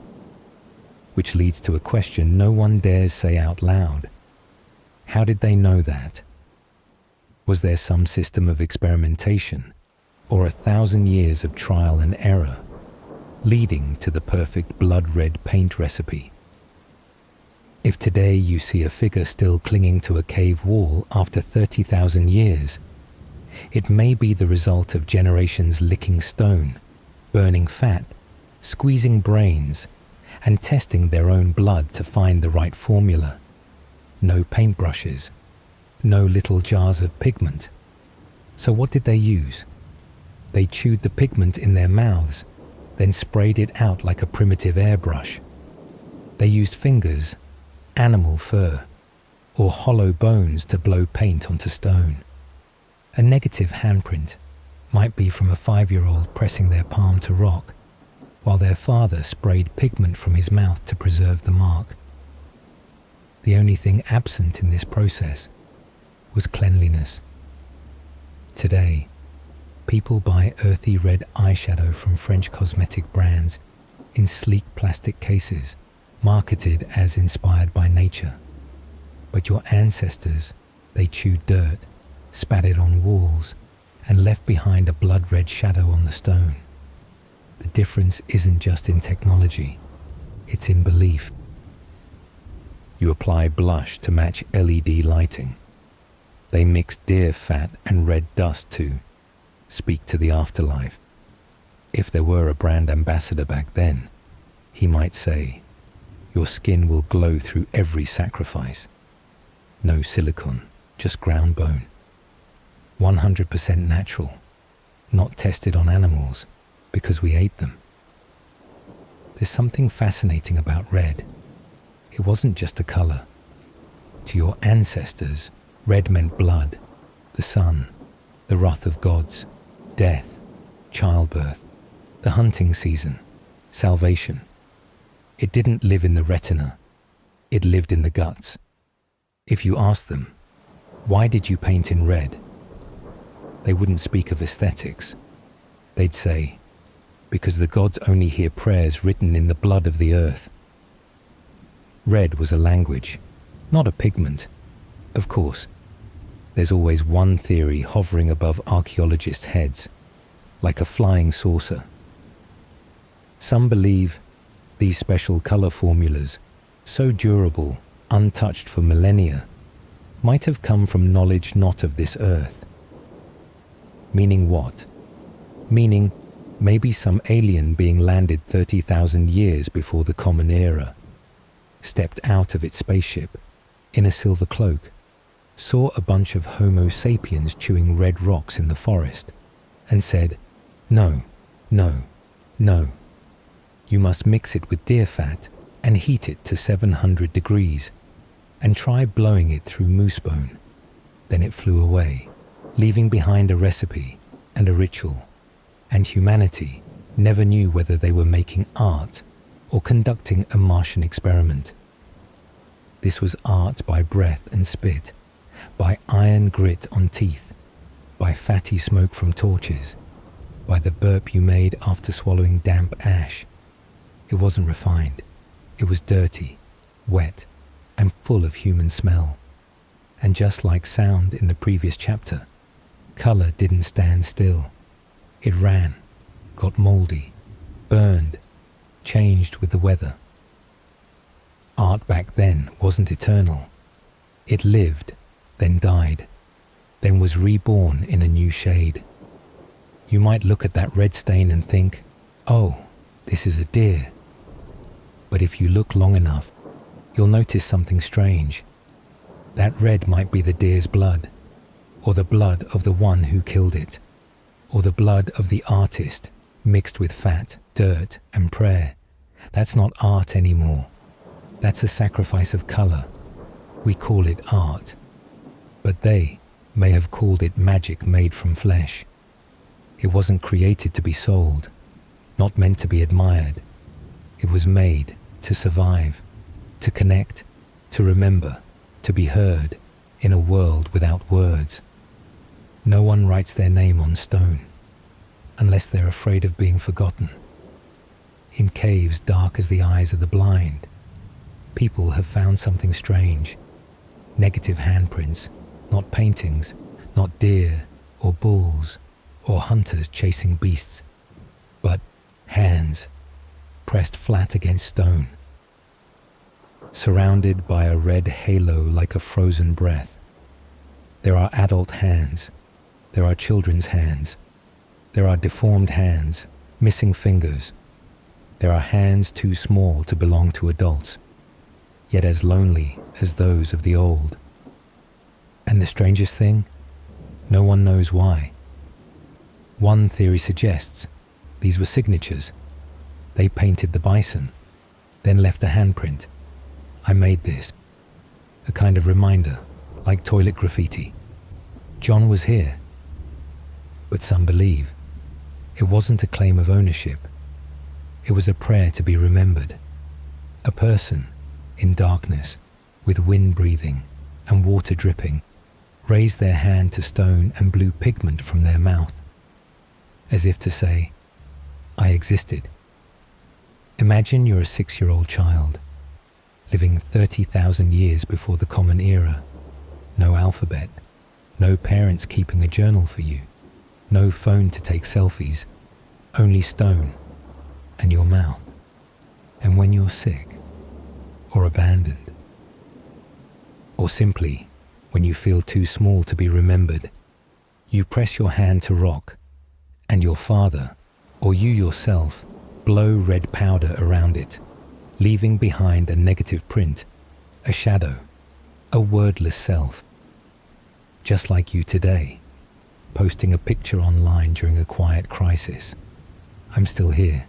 which leads to a question no one dares say out loud. How did they know that? Was there some system of experimentation, or 1,000 years of trial and error, leading to the perfect blood-red paint recipe? If today you see a figure still clinging to a cave wall after 30,000 years, it may be the result of generations licking stone, burning fat, squeezing brains, and testing their own blood to find the right formula. No paintbrushes, no little jars of pigment. So what did they use? They chewed the pigment in their mouths, then sprayed it out like a primitive airbrush. They used fingers, animal fur, or hollow bones to blow paint onto stone. A negative handprint might be from a 5-year-old pressing their palm to rock, while their father sprayed pigment from his mouth to preserve the mark. The only thing absent in this process was cleanliness. Today, people buy earthy red eyeshadow from French cosmetic brands in sleek plastic cases, marketed as inspired by nature. But your ancestors, they chewed dirt, spat it on walls, and left behind a blood-red shadow on the stone. The difference isn't just in technology, it's in belief. You apply blush to match LED lighting. They mix deer fat and red dust to speak to the afterlife. If there were a brand ambassador back then, he might say, "Your skin will glow through every sacrifice. No silicone, just ground bone. 100% natural, not tested on animals because we ate them." There's something fascinating about red. It wasn't just a color. To your ancestors, red meant blood, the sun, the wrath of gods, death, childbirth, the hunting season, salvation. It didn't live in the retina, it lived in the guts. If you asked them, why did you paint in red? They wouldn't speak of aesthetics. They'd say, because the gods only hear prayers written in the blood of the earth. Red was a language, not a pigment. Of course, there's always one theory hovering above archaeologists' heads, like a flying saucer. Some believe these special color formulas, so durable, untouched for millennia, might have come from knowledge not of this earth. Meaning what? Meaning maybe some alien being landed 30,000 years before the Common Era, stepped out of its spaceship in a silver cloak, saw a bunch of Homo sapiens chewing red rocks in the forest, and said, "No, no, no. You must mix it with deer fat and heat it to 700 degrees, and try blowing it through moose bone." Then it flew away, leaving behind a recipe and a ritual, and humanity never knew whether they were making art or conducting a Martian experiment. This was art by breath and spit, by iron grit on teeth, by fatty smoke from torches, by the burp you made after swallowing damp ash. It wasn't refined. It was dirty, wet, and full of human smell. And just like sound in the previous chapter, color didn't stand still. It ran, got moldy, burned, changed with the weather. Art back then wasn't eternal. It lived, then died, then was reborn in a new shade. You might look at that red stain and think, "Oh, this is a deer." But if you look long enough, you'll notice something strange. That red might be the deer's blood, or the blood of the one who killed it, or the blood of the artist mixed with fat, dirt, and prayer. That's not art anymore. That's a sacrifice of color. We call it art. But they may have called it magic made from flesh. It wasn't created to be sold, not meant to be admired. It was made to survive, to connect, to remember, to be heard in a world without words. No one writes their name on stone, unless they're afraid of being forgotten. In caves dark as the eyes of the blind, people have found something strange. Negative handprints, not paintings, not deer or bulls or hunters chasing beasts, but hands pressed flat against stone, surrounded by a red halo like a frozen breath. There are adult hands, there are children's hands, there are deformed hands, missing fingers. There are hands too small to belong to adults, yet as lonely as those of the old. And the strangest thing, no one knows why. One theory suggests these were signatures. They painted the bison, then left a handprint. I made this. A kind of reminder, like toilet graffiti. John was here. But some believe it wasn't a claim of ownership. It was a prayer to be remembered. A person in darkness, with wind breathing and water dripping, raised their hand to stone and blew pigment from their mouth, as if to say, I existed. Imagine you're a 6-year-old child, living 30,000 years before the Common Era. No alphabet, no parents keeping a journal for you, no phone to take selfies, only stone and your mouth. And when you're sick, or abandoned, or simply when you feel too small to be remembered, you press your hand to rock, and your father, or you yourself, blow red powder around it, leaving behind a negative print, a shadow, a wordless self. Just like you today, posting a picture online during a quiet crisis. I'm still here.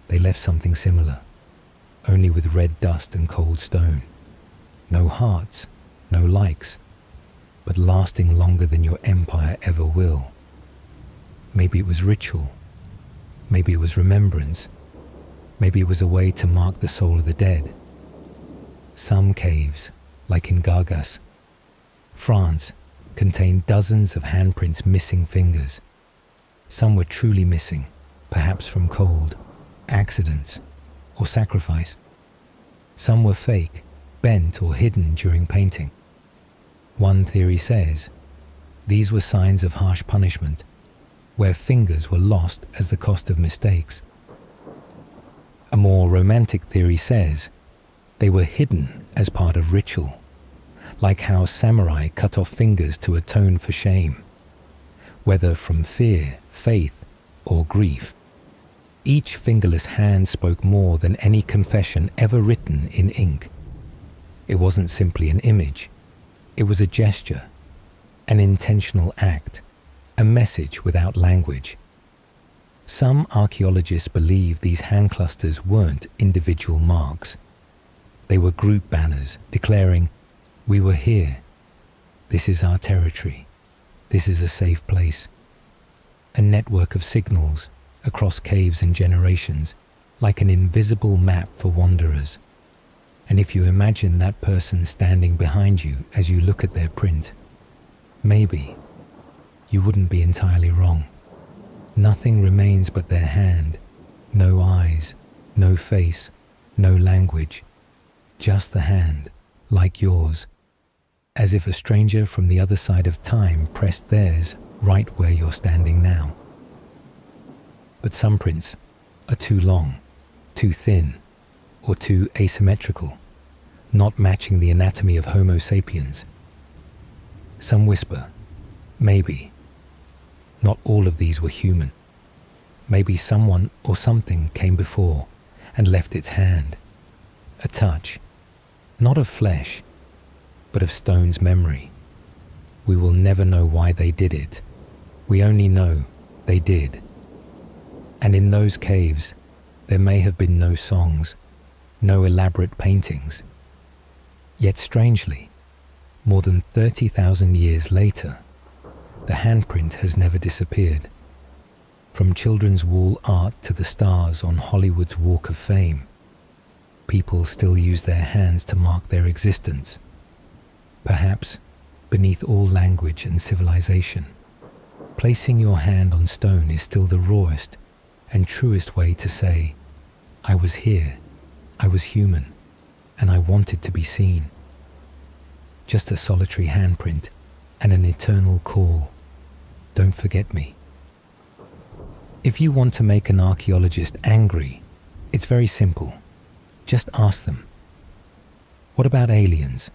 They left something similar, only with red dust and cold stone. No hearts, no likes, but lasting longer than your empire ever will. Maybe it was ritual. Maybe it was remembrance. Maybe it was a way to mark the soul of the dead. Some caves, like in Gargas, France, contained dozens of handprints missing fingers. Some were truly missing, perhaps from cold, accidents, or sacrifice. Some were fake, bent or hidden during painting. One theory says these were signs of harsh punishment, where fingers were lost as the cost of mistakes. A more romantic theory says they were hidden as part of ritual, like how samurai cut off fingers to atone for shame, whether from fear, faith, or grief. Each fingerless hand spoke more than any confession ever written in ink. It wasn't simply an image. It was a gesture, an intentional act, a message without language. Some archaeologists believe these hand clusters weren't individual marks. They were group banners declaring, "We were here. This is our territory. This is a safe place." A network of signals across caves and generations, like an invisible map for wanderers. And if you imagine that person standing behind you as you look at their print, maybe you wouldn't be entirely wrong. Nothing remains but their hand, no eyes, no face, no language, just the hand, like yours, as if a stranger from the other side of time pressed theirs right where you're standing now. But some prints are too long, too thin, or too asymmetrical, not matching the anatomy of Homo sapiens. Some whisper, maybe. Not all of these were human. Maybe someone or something came before and left its hand. A touch, not of flesh, but of stone's memory. We will never know why they did it. We only know they did. And in those caves, there may have been no songs, no elaborate paintings. Yet strangely, more than 30,000 years later, the handprint has never disappeared. From children's wall art to the stars on Hollywood's Walk of Fame, people still use their hands to mark their existence. Perhaps, beneath all language and civilization, placing your hand on stone is still the rawest and truest way to say, I was here, I was human, and I wanted to be seen. Just a solitary handprint and an eternal call. Don't forget me. If you want to make an archaeologist angry, it's very simple. Just ask them, what about aliens?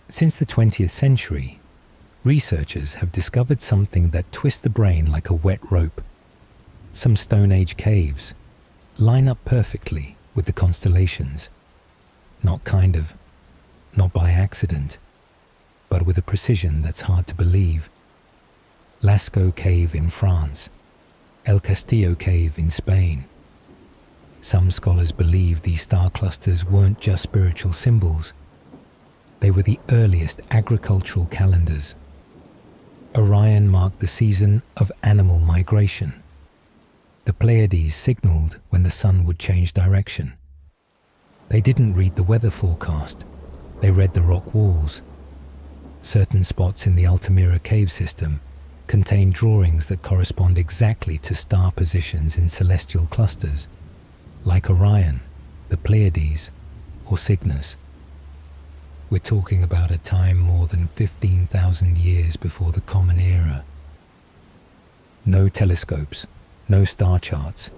Since the 20th century, researchers have discovered something that twists the brain like a wet rope. Some Stone Age caves line up perfectly with the constellations. Not kind of, not by accident, but with a precision that's hard to believe. Lascaux Cave in France, El Castillo Cave in Spain. Some scholars believe these star clusters weren't just spiritual symbols. They were the earliest agricultural calendars. Orion marked the season of animal migration. The Pleiades signaled when the sun would change direction. They didn't read the weather forecast, they read the rock walls. Certain spots in the Altamira cave system contain drawings that correspond exactly to star positions in celestial clusters, like Orion, the Pleiades, or Cygnus. We're talking about a time more than 15,000 years before the Common Era. No telescopes, no star charts,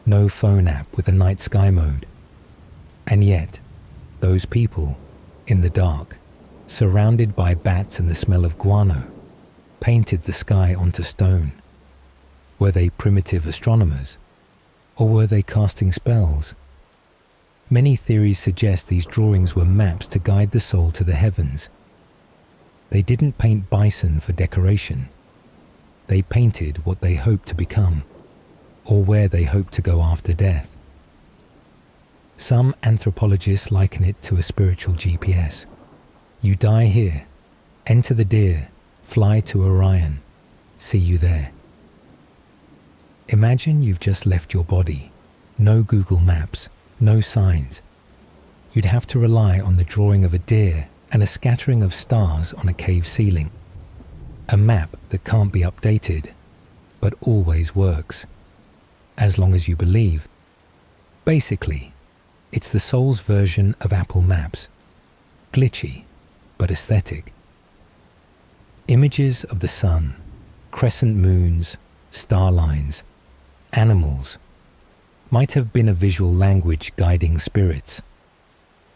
no phone app with a night sky mode. And yet, those people, in the dark, surrounded by bats and the smell of guano, painted the sky onto stone. Were they primitive astronomers? Or were they casting spells? Many theories suggest these drawings were maps to guide the soul to the heavens. They didn't paint bison for decoration. They painted what they hoped to become, or where they hoped to go after death. Some anthropologists liken it to a spiritual GPS. You die here, enter the deer, fly to Orion, see you there. Imagine you've just left your body, no Google Maps, no signs. You'd have to rely on the drawing of a deer and a scattering of stars on a cave ceiling. A map that can't be updated, but always works, as long as you believe. Basically, it's the soul's version of Apple Maps, glitchy but aesthetic. Images of the sun, crescent moons, star lines, animals might have been a visual language guiding spirits,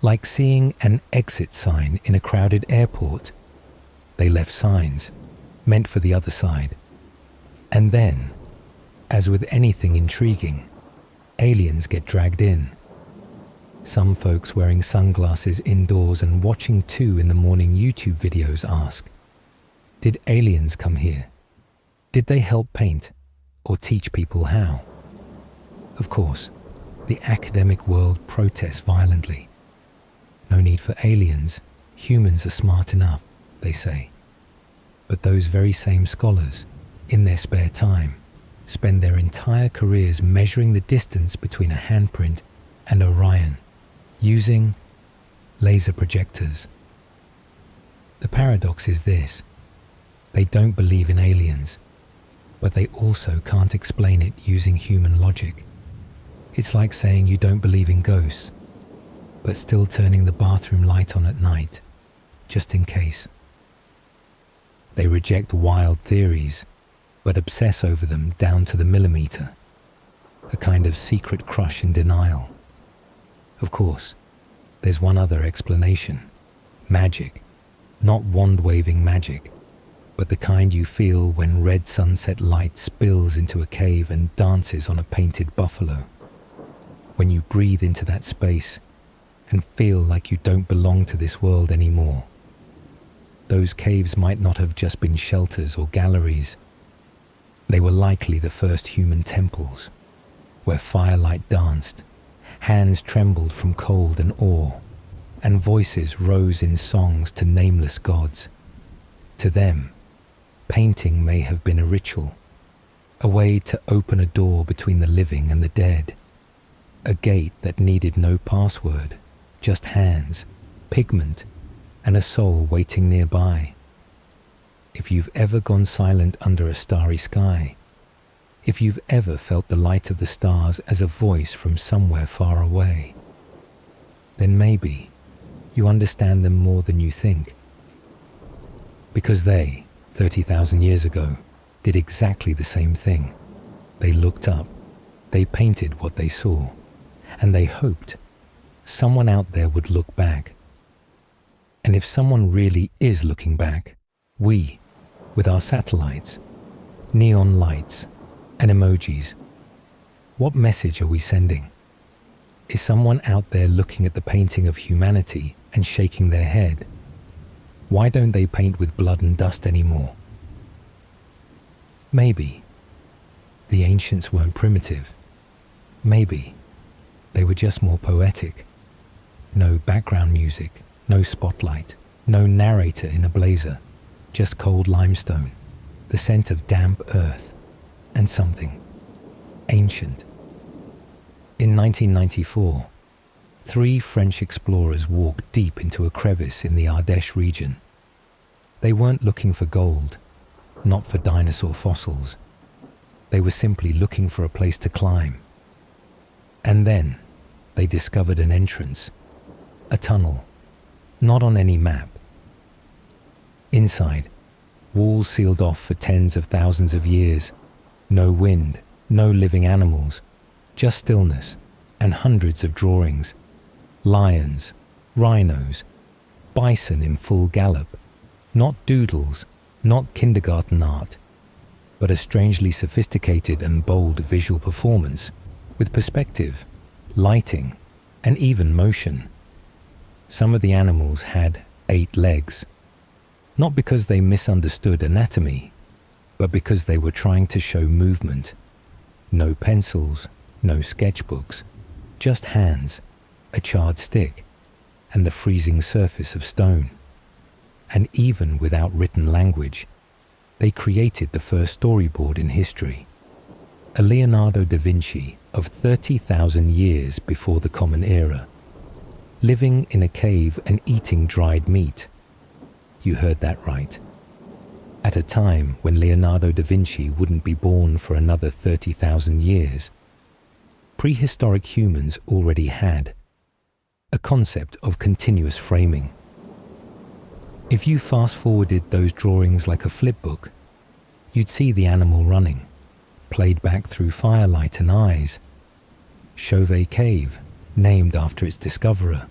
like seeing an exit sign in a crowded airport. They left signs, meant for the other side. And then, as with anything intriguing, aliens get dragged in. Some folks wearing sunglasses indoors and watching 2 in the morning YouTube videos ask, did aliens come here? Did they help paint or teach people how? Of course, the academic world protests violently. No need for aliens, humans are smart enough, they say. But those very same scholars, in their spare time, spend their entire careers measuring the distance between a handprint and Orion, using laser projectors. The paradox is this: they don't believe in aliens, but they also can't explain it using human logic. It's like saying you don't believe in ghosts, but still turning the bathroom light on at night, just in case. They reject wild theories, but obsess over them down to the millimeter, a kind of secret crush and denial. Of course, there's one other explanation: magic. Not wand-waving magic, but the kind you feel when red sunset light spills into a cave and dances on a painted buffalo. When you breathe into that space and feel like you don't belong to this world anymore. those caves might not have just been shelters or galleries. They were likely the first human temples, where firelight danced, hands trembled from cold and awe, and voices rose in songs to nameless gods. To them, painting may have been a ritual, a way to open a door between the living and the dead, a gate that needed no password, just hands, pigment, and a soul waiting nearby. If you've ever gone silent under a starry sky, if you've ever felt the light of the stars as a voice from somewhere far away, then maybe you understand them more than you think. Because they, 30,000 years ago, did exactly the same thing. They looked up, they painted what they saw, and they hoped someone out there would look back. And if someone really is looking back, we, with our satellites, neon lights, and emojis, what message are we sending? Is someone out there looking at the painting of humanity and shaking their head? Why don't they paint with blood and dust anymore? Maybe the ancients weren't primitive. Maybe they were just more poetic. No background music, no spotlight, no narrator in a blazer, just cold limestone, the scent of damp earth, and something ancient. In 1994, 3 French explorers walked deep into a crevice in the Ardèche region. They weren't looking for gold, not for dinosaur fossils. They were simply looking for a place to climb. And then they discovered an entrance, a tunnel, not on any map. Inside, walls sealed off for tens of thousands of years. No wind, no living animals, just stillness and hundreds of drawings. Lions, rhinos, bison in full gallop. Not doodles, not kindergarten art, but a strangely sophisticated and bold visual performance with perspective, lighting, and even motion. Some of the animals had 8 legs, not because they misunderstood anatomy, but because they were trying to show movement. No pencils, no sketchbooks, just hands, a charred stick, and the freezing surface of stone. And even without written language, they created the first storyboard in history. A Leonardo da Vinci of 30,000 years before the Common Era, living in a cave and eating dried meat. You heard that right. At a time when Leonardo da Vinci wouldn't be born for another 30,000 years, prehistoric humans already had a concept of continuous framing. If you fast-forwarded those drawings like a flipbook, you'd see the animal running, played back through firelight and eyes. Chauvet Cave, named after its discoverer,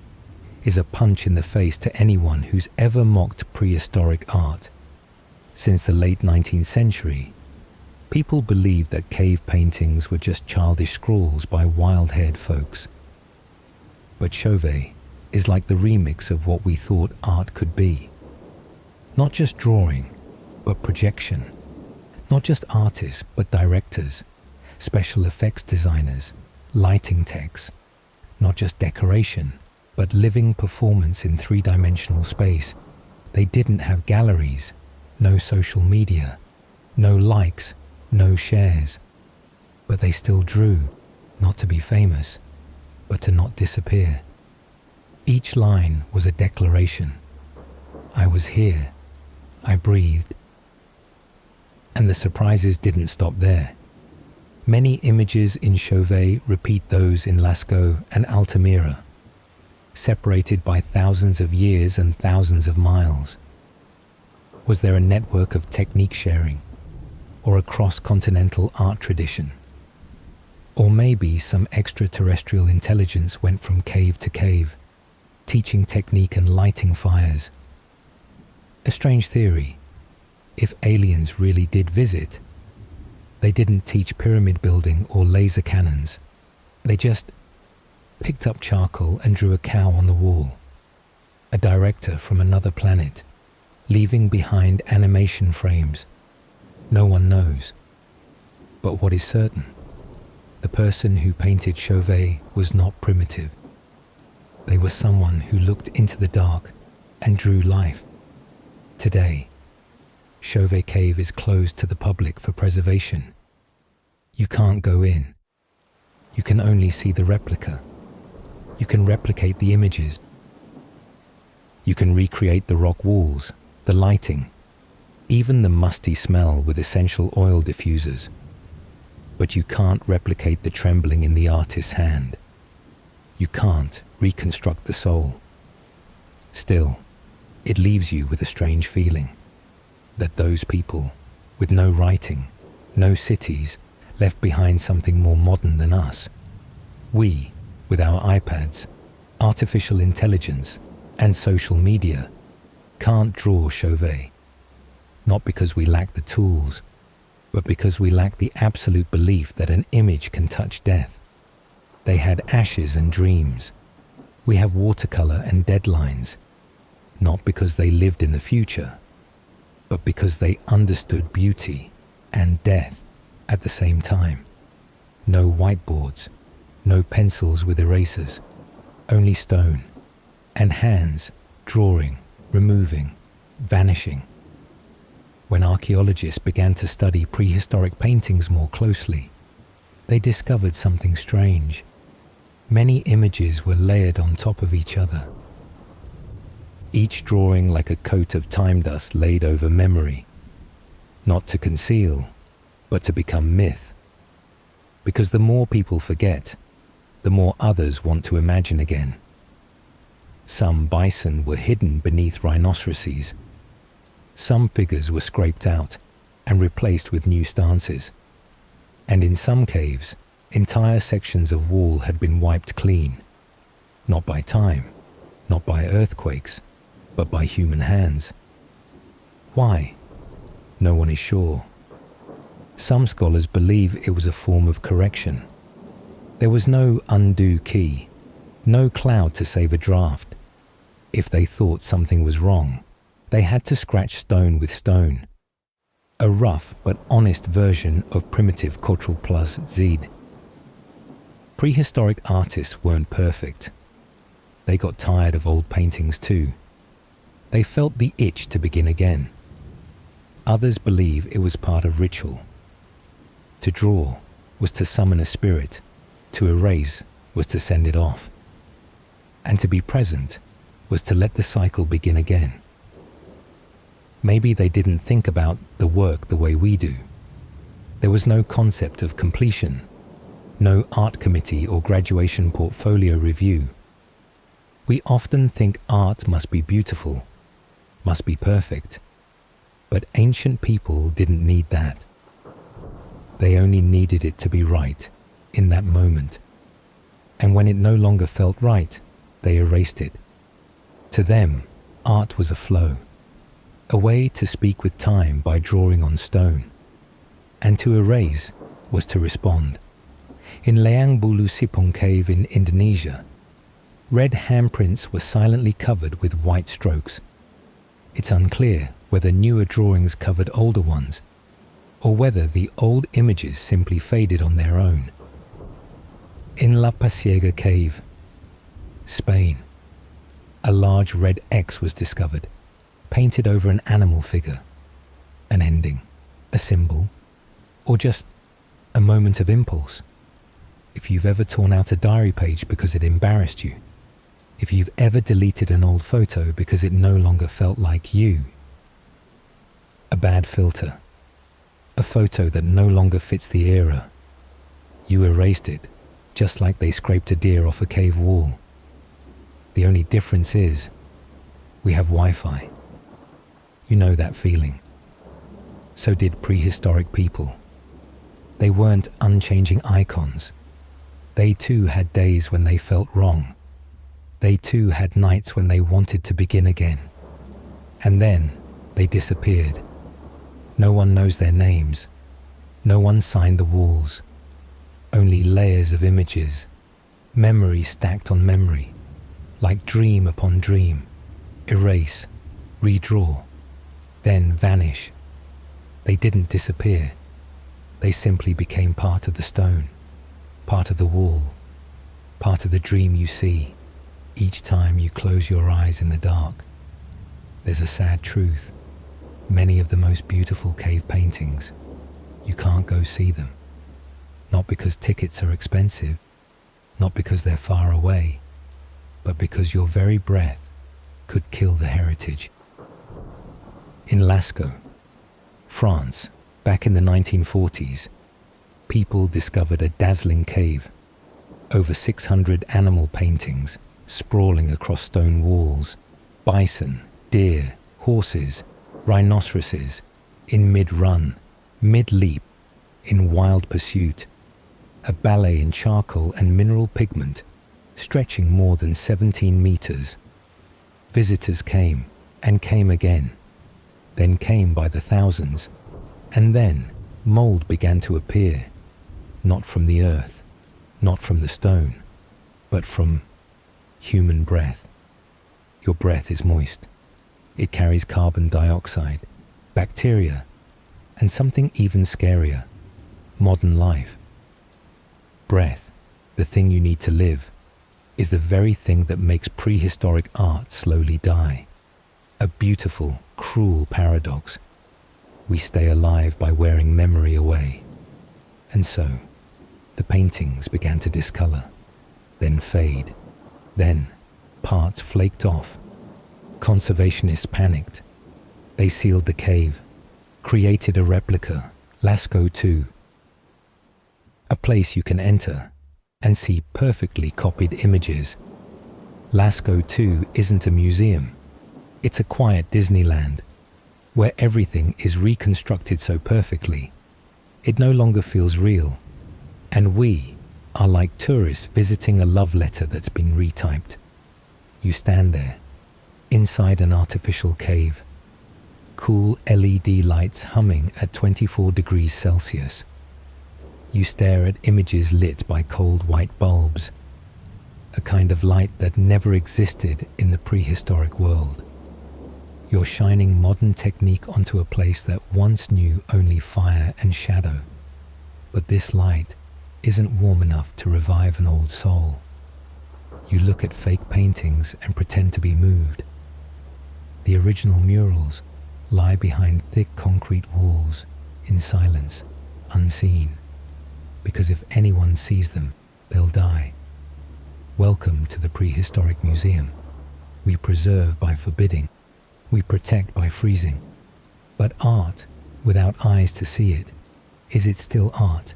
is a punch in the face to anyone who's ever mocked prehistoric art. Since the late 19th century, people believed that cave paintings were just childish scrawls by wild-haired folks. But Chauvet is like the remix of what we thought art could be. Not just drawing, but projection. Not just artists, but directors, special effects designers, lighting techs. Not just decoration, but living performance in 3-dimensional space. They didn't have galleries, no social media, no likes, no shares. But they still drew, not to be famous, but to not disappear. Each line was a declaration. I was here. I breathed. And the surprises didn't stop there. Many images in Chauvet repeat those in Lascaux and Altamira, separated by thousands of years and thousands of miles. Was there a network of technique sharing, or a cross-continental art tradition? Or maybe some extraterrestrial intelligence went from cave to cave, teaching technique and lighting fires. A strange theory. If aliens really did visit, they didn't teach pyramid building or laser cannons. They just picked up charcoal and drew a cow on the wall. A director from another planet. leaving behind animation frames. No one knows. But what is certain, the person who painted Chauvet was not primitive. They were someone who looked into the dark and drew life. Today, Chauvet Cave is closed to the public for preservation. You can't go in. You can only see the replica. You can replicate the images. You can recreate the rock walls, the lighting, even the musty smell with essential oil diffusers. But you can't replicate the trembling in the artist's hand. You can't reconstruct the soul. Still, it leaves you with a strange feeling that those people, with no writing, no cities, left behind something more modern than us. We, with our iPads, artificial intelligence, and social media, can't draw Chauvet. Not because we lack the tools, but because we lack the absolute belief that an image can touch death. They had ashes and dreams. We have watercolor and deadlines, not because they lived in the future, but because they understood beauty and death at the same time. No whiteboards, no pencils with erasers, only stone, and hands drawing, removing, vanishing. When archaeologists began to study prehistoric paintings more closely, they discovered something strange. Many images were layered on top of each other, each drawing like a coat of time dust laid over memory, not to conceal, but to become myth. Because the more people forget, the more others want to imagine again. Some bison were hidden beneath rhinoceroses. Some figures were scraped out and replaced with new stances. And in some caves, entire sections of wall had been wiped clean, not by time, not by earthquakes, but by human hands. Why? No one is sure. Some scholars believe it was a form of correction. There was no undo key, no cloud to save a draft. If they thought something was wrong, they had to scratch stone with stone. A rough but honest version of primitive Ctrl plus Z. Prehistoric artists weren't perfect. They got tired of old paintings too. They felt the itch to begin again. Others believe it was part of ritual. To draw was to summon a spirit, to erase was to send it off, and to be present was to let the cycle begin again. Maybe they didn't think about the work the way we do. There was no concept of completion, no art committee or graduation portfolio review. We often think art must be beautiful, must be perfect, but ancient people didn't need that. They only needed it to be right in that moment, and when it no longer felt right, they erased it. To them, art was a flow, a way to speak with time by drawing on stone, and to erase was to respond. In Leang Bulu Sipong Cave in Indonesia, red handprints were silently covered with white strokes. It's unclear whether newer drawings covered older ones, or whether the old images simply faded on their own. In La Pasiega Cave, Spain, a large red X was discovered, painted over an animal figure. An ending, a symbol, or just a moment of impulse. If you've ever torn out a diary page because it embarrassed you, if you've ever deleted an old photo because it no longer felt like you, a bad filter, a photo that no longer fits the era, you erased it, just like they scraped a deer off a cave wall. The only difference is, we have Wi-Fi. You know that feeling. So did prehistoric people. They weren't unchanging icons. They too had days when they felt wrong. They too had nights when they wanted to begin again. And then they disappeared. No one knows their names. No one signed the walls. Only layers of images, memory stacked on memory, like dream upon dream, erase, redraw, then vanish. They didn't disappear. They simply became part of the stone, part of the wall, part of the dream you see each time you close your eyes in the dark. There's a sad truth. Many of the most beautiful cave paintings, you can't go see them. Not because tickets are expensive, not because they're far away, but because your very breath could kill the heritage. In Lascaux, France, back in the 1940s, people discovered a dazzling cave. Over 600 animal paintings sprawling across stone walls, bison, deer, horses, rhinoceroses, in mid-run, mid-leap, in wild pursuit, a ballet in charcoal and mineral pigment stretching more than 17 meters. Visitors came and came again, then came by the thousands, and then mold began to appear, not from the earth, not from the stone, but from human breath. Your breath is moist. It carries carbon dioxide, bacteria, and something even scarier, modern life. Breath, the thing you need to live, is the very thing that makes prehistoric art slowly die. A beautiful, cruel paradox. We stay alive by wearing memory away. And so, the paintings began to discolor, then fade, then parts flaked off. Conservationists panicked. They sealed the cave, created a replica, Lascaux 2, a place you can enter and see perfectly copied images. Lascaux 2 isn't a museum. It's a quiet Disneyland, where everything is reconstructed so perfectly, it no longer feels real, and we are like tourists visiting a love letter that's been retyped. You stand there, inside an artificial cave, cool LED lights humming at 24 degrees Celsius. You stare at images lit by cold white bulbs, a kind of light that never existed in the prehistoric world. You're shining modern technique onto a place that once knew only fire and shadow. But this light isn't warm enough to revive an old soul. You look at fake paintings and pretend to be moved. The original murals lie behind thick concrete walls in silence, unseen. Because if anyone sees them, they'll die. Welcome to the Prehistoric Museum. We preserve by forbidding. We protect by freezing. But art, without eyes to see it, is it still art?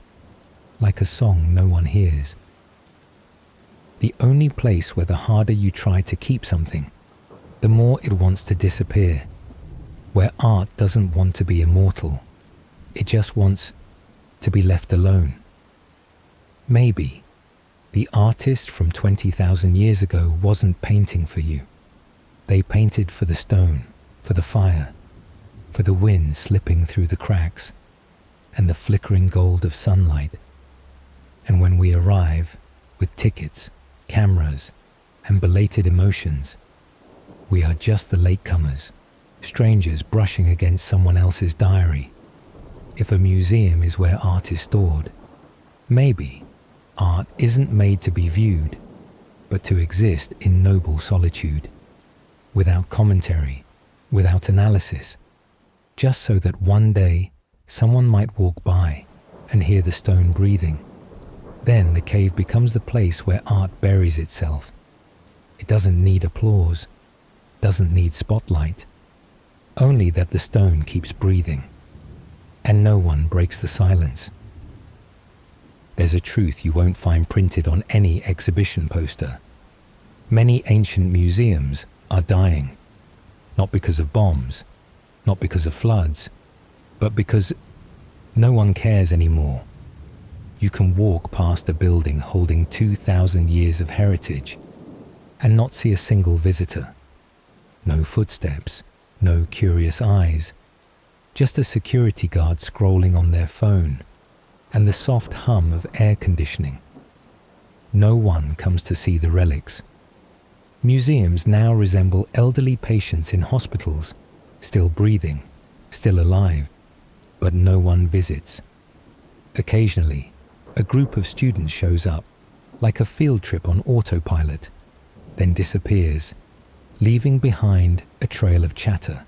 Like a song no one hears. The only place where the harder you try to keep something, the more it wants to disappear. Where art doesn't want to be immortal. It just wants to be left alone. Maybe the artist from 20,000 years ago wasn't painting for you. They painted for the stone, for the fire, for the wind slipping through the cracks, and the flickering gold of sunlight. And when we arrive, with tickets, cameras, and belated emotions, we are just the latecomers, strangers brushing against someone else's diary. If a museum is where art is stored, maybe art isn't made to be viewed, but to exist in noble solitude, without commentary, without analysis, just so that one day someone might walk by and hear the stone breathing. Then the cave becomes the place where art buries itself. It doesn't need applause, doesn't need spotlight, only that the stone keeps breathing, and no one breaks the silence. There's a truth you won't find printed on any exhibition poster. Many ancient museums are dying, not because of bombs, not because of floods, but because no one cares anymore. You can walk past a building holding 2,000 years of heritage and not see a single visitor. No footsteps, no curious eyes, just a security guard scrolling on their phone and the soft hum of air conditioning. No one comes to see the relics. Museums now resemble elderly patients in hospitals, still breathing, still alive, but no one visits. Occasionally, a group of students shows up, like a field trip on autopilot, then disappears, leaving behind a trail of chatter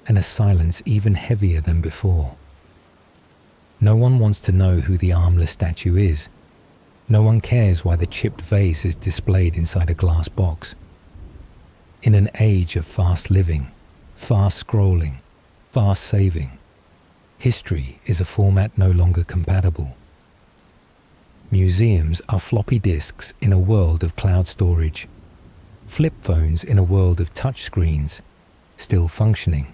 and a silence even heavier than before. No one wants to know who the armless statue is. No one cares why the chipped vase is displayed inside a glass box. In an age of fast living, fast scrolling, fast saving, history is a format no longer compatible. Museums are floppy disks in a world of cloud storage, flip phones in a world of touch screens, still functioning,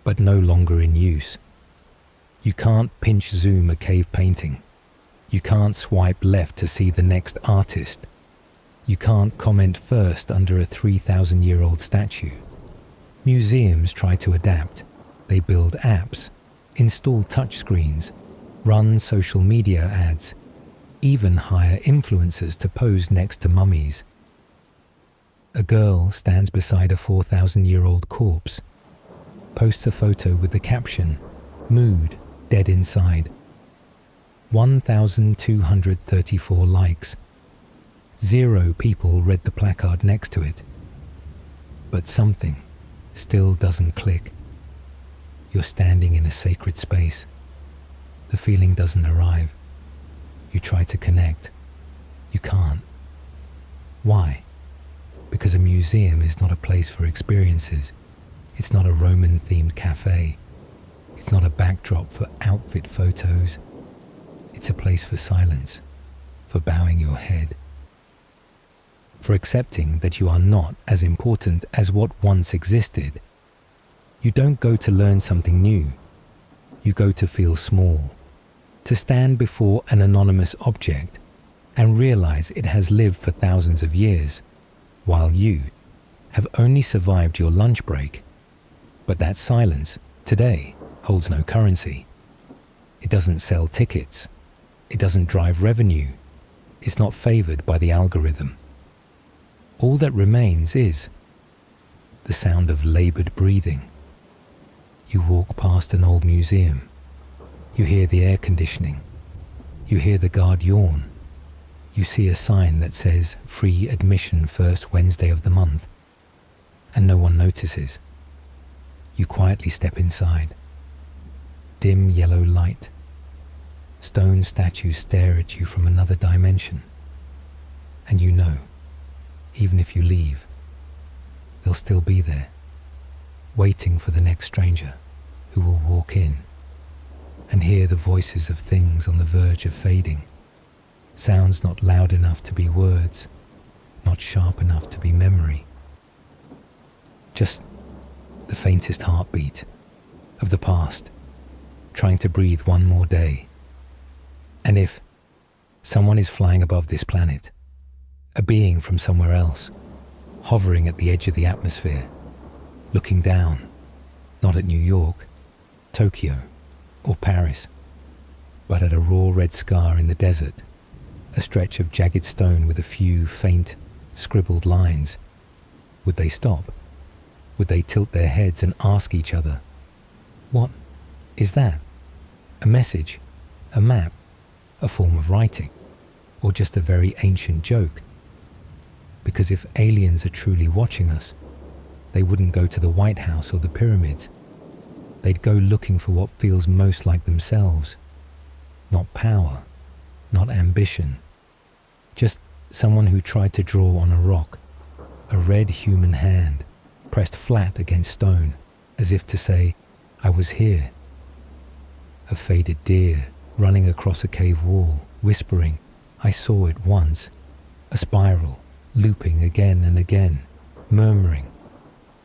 but no longer in use. You can't pinch zoom a cave painting. You can't swipe left to see the next artist. You can't comment first under a 3,000-year-old statue. Museums try to adapt. They build apps, install touchscreens, run social media ads, even hire influencers to pose next to mummies. A girl stands beside a 4,000-year-old corpse, posts a photo with the caption, "Mood, dead inside." 1,234 likes. 0 people read the placard next to it. But something still doesn't click. You're standing in a sacred space. The feeling doesn't arrive. You try to connect. You can't. Why? Because a museum is not a place for experiences. It's not a Roman-themed cafe. It's not a backdrop for outfit photos. It's a place for silence, for bowing your head, for accepting that you are not as important as what once existed. You don't go to learn something new. You go to feel small, to stand before an anonymous object and realize it has lived for thousands of years, while you have only survived your lunch break. But that silence, today, holds no currency. It doesn't sell tickets. It doesn't drive revenue. It's not favored by the algorithm. All that remains is the sound of labored breathing. You walk past an old museum. You hear the air conditioning. You hear the guard yawn. You see a sign that says free admission first Wednesday of the month, and no one notices. You quietly step inside. Dim yellow light. Stone statues stare at you from another dimension. And you know, even if you leave, they'll still be there, waiting for the next stranger who will walk in and hear the voices of things on the verge of fading, sounds not loud enough to be words, not sharp enough to be memory. Just the faintest heartbeat of the past, trying to breathe one more day. And if someone is flying above this planet, a being from somewhere else, hovering at the edge of the atmosphere, looking down, not at New York, Tokyo, or Paris, but at a raw red scar in the desert, a stretch of jagged stone with a few faint, scribbled lines, would they stop? Would they tilt their heads and ask each other, "What is that? A message? A map? A form of writing? Or just a very ancient joke?" Because if aliens are truly watching us, they wouldn't go to the White House or the pyramids. They'd go looking for what feels most like themselves. Not power, not ambition. Just someone who tried to draw on a rock, a red human hand, pressed flat against stone, as if to say, "I was here." A faded deer running across a cave wall, whispering, "I saw it once." A spiral, looping again and again, murmuring,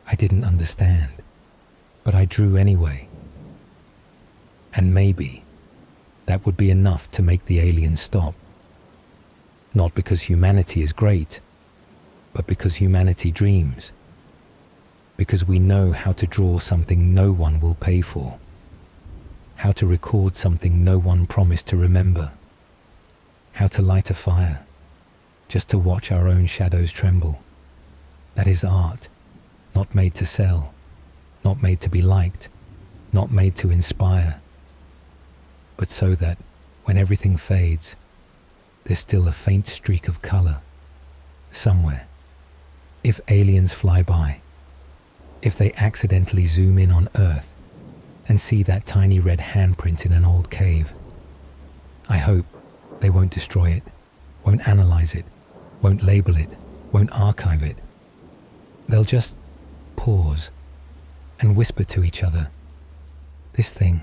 "I didn't understand, but I drew anyway." And maybe that would be enough to make the aliens stop. Not because humanity is great, but because humanity dreams. Because we know how to draw something no one will pay for. How to record something no one promised to remember. How to light a fire, just to watch our own shadows tremble. That is art, not made to sell, not made to be liked, not made to inspire, but so that when everything fades, there's still a faint streak of color somewhere. If aliens fly by, if they accidentally zoom in on Earth and see that tiny red handprint in an old cave, I hope they won't destroy it, won't analyze it, won't label it, won't archive it. They'll just pause and whisper to each other, "This thing,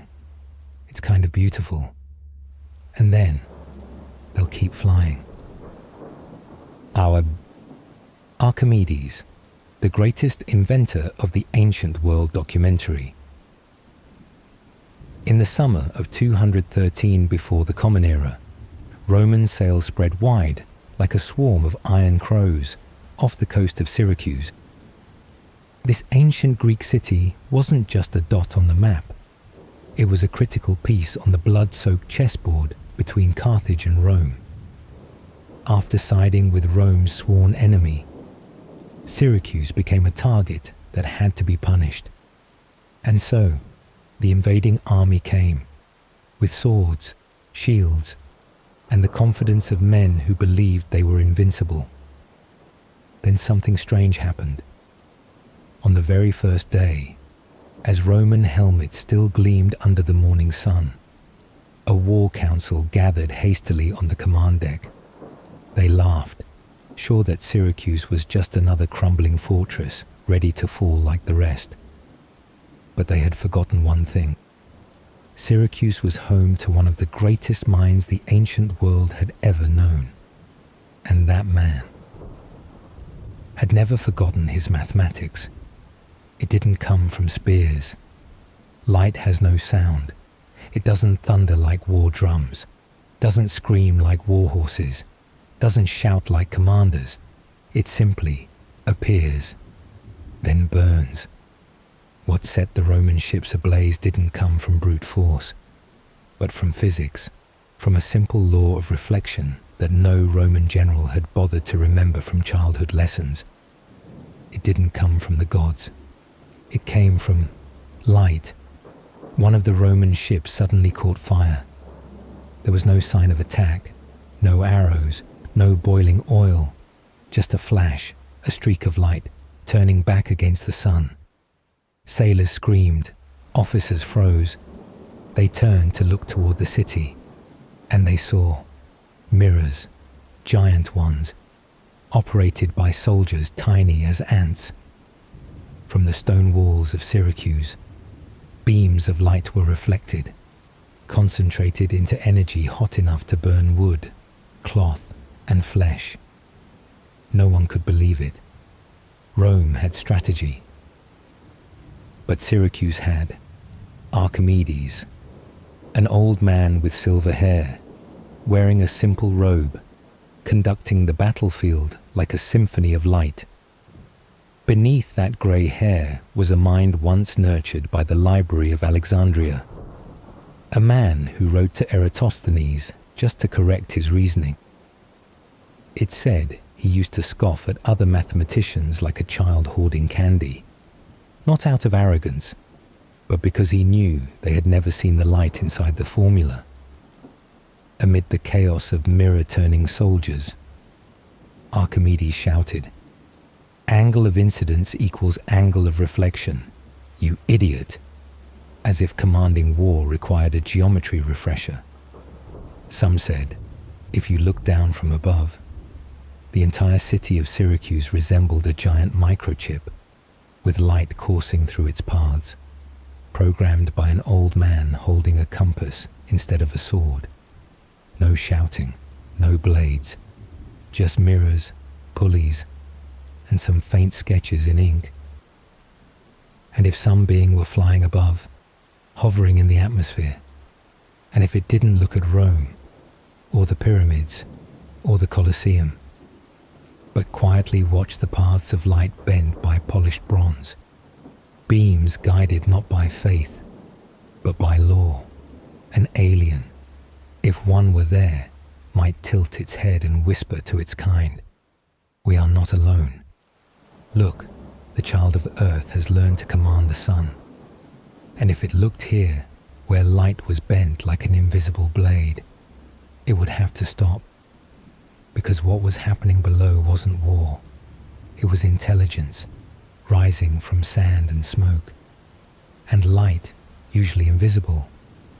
it's kind of beautiful." And then they'll keep flying. Our Archimedes, the greatest inventor of the ancient world documentary. In the summer of 213 before the Common Era, Roman sails spread wide like a swarm of iron crows off the coast of Syracuse. This ancient Greek city wasn't just a dot on the map. It was a critical piece on the blood-soaked chessboard between Carthage and Rome. After siding with Rome's sworn enemy, Syracuse became a target that had to be punished. And so, the invading army came, with swords, shields, and the confidence of men who believed they were invincible. Then something strange happened. On the very first day, as Roman helmets still gleamed under the morning sun, a war council gathered hastily on the command deck. They laughed, sure that Syracuse was just another crumbling fortress ready to fall like the rest. But they had forgotten one thing. Syracuse was home to one of the greatest minds the ancient world had ever known. And that man had never forgotten his mathematics. It didn't come from spears. Light has no sound. It doesn't thunder like war drums, doesn't scream like war horses, doesn't shout like commanders. It simply appears, then burns. What set the Roman ships ablaze didn't come from brute force, but from physics, from a simple law of reflection that no Roman general had bothered to remember from childhood lessons. It didn't come from the gods. It came from light. One of the Roman ships suddenly caught fire. There was no sign of attack, no arrows, no boiling oil, just a flash, a streak of light, turning back against the sun. Sailors screamed, officers froze. They turned to look toward the city, and they saw mirrors, giant ones, operated by soldiers tiny as ants. From the stone walls of Syracuse, beams of light were reflected, concentrated into energy hot enough to burn wood, cloth, and flesh. No one could believe it. Rome had strategy. But Syracuse had Archimedes, an old man with silver hair, wearing a simple robe, conducting the battlefield like a symphony of light. Beneath that grey hair was a mind once nurtured by the Library of Alexandria, a man who wrote to Eratosthenes just to correct his reasoning. It said he used to scoff at other mathematicians like a child hoarding candy, not out of arrogance, but because he knew they had never seen the light inside the formula. Amid the chaos of mirror-turning soldiers, Archimedes shouted, "Angle of incidence equals angle of reflection, you idiot," as if commanding war required a geometry refresher. Some said, if you looked down from above, the entire city of Syracuse resembled a giant microchip, with light coursing through its paths, programmed by an old man holding a compass instead of a sword. No shouting, no blades, just mirrors, pulleys, and some faint sketches in ink. And if some being were flying above, hovering in the atmosphere, and if it didn't look at Rome, or the pyramids, or the Colosseum, but quietly watched the paths of light bent by polished bronze, beams guided not by faith, but by law, an alien, if one were there, might tilt its head and whisper to its kind, "We are not alone. Look, the child of Earth has learned to command the sun." And if it looked here, where light was bent like an invisible blade, it would have to stop, because what was happening below wasn't war. It was intelligence, rising from sand and smoke. And light, usually invisible,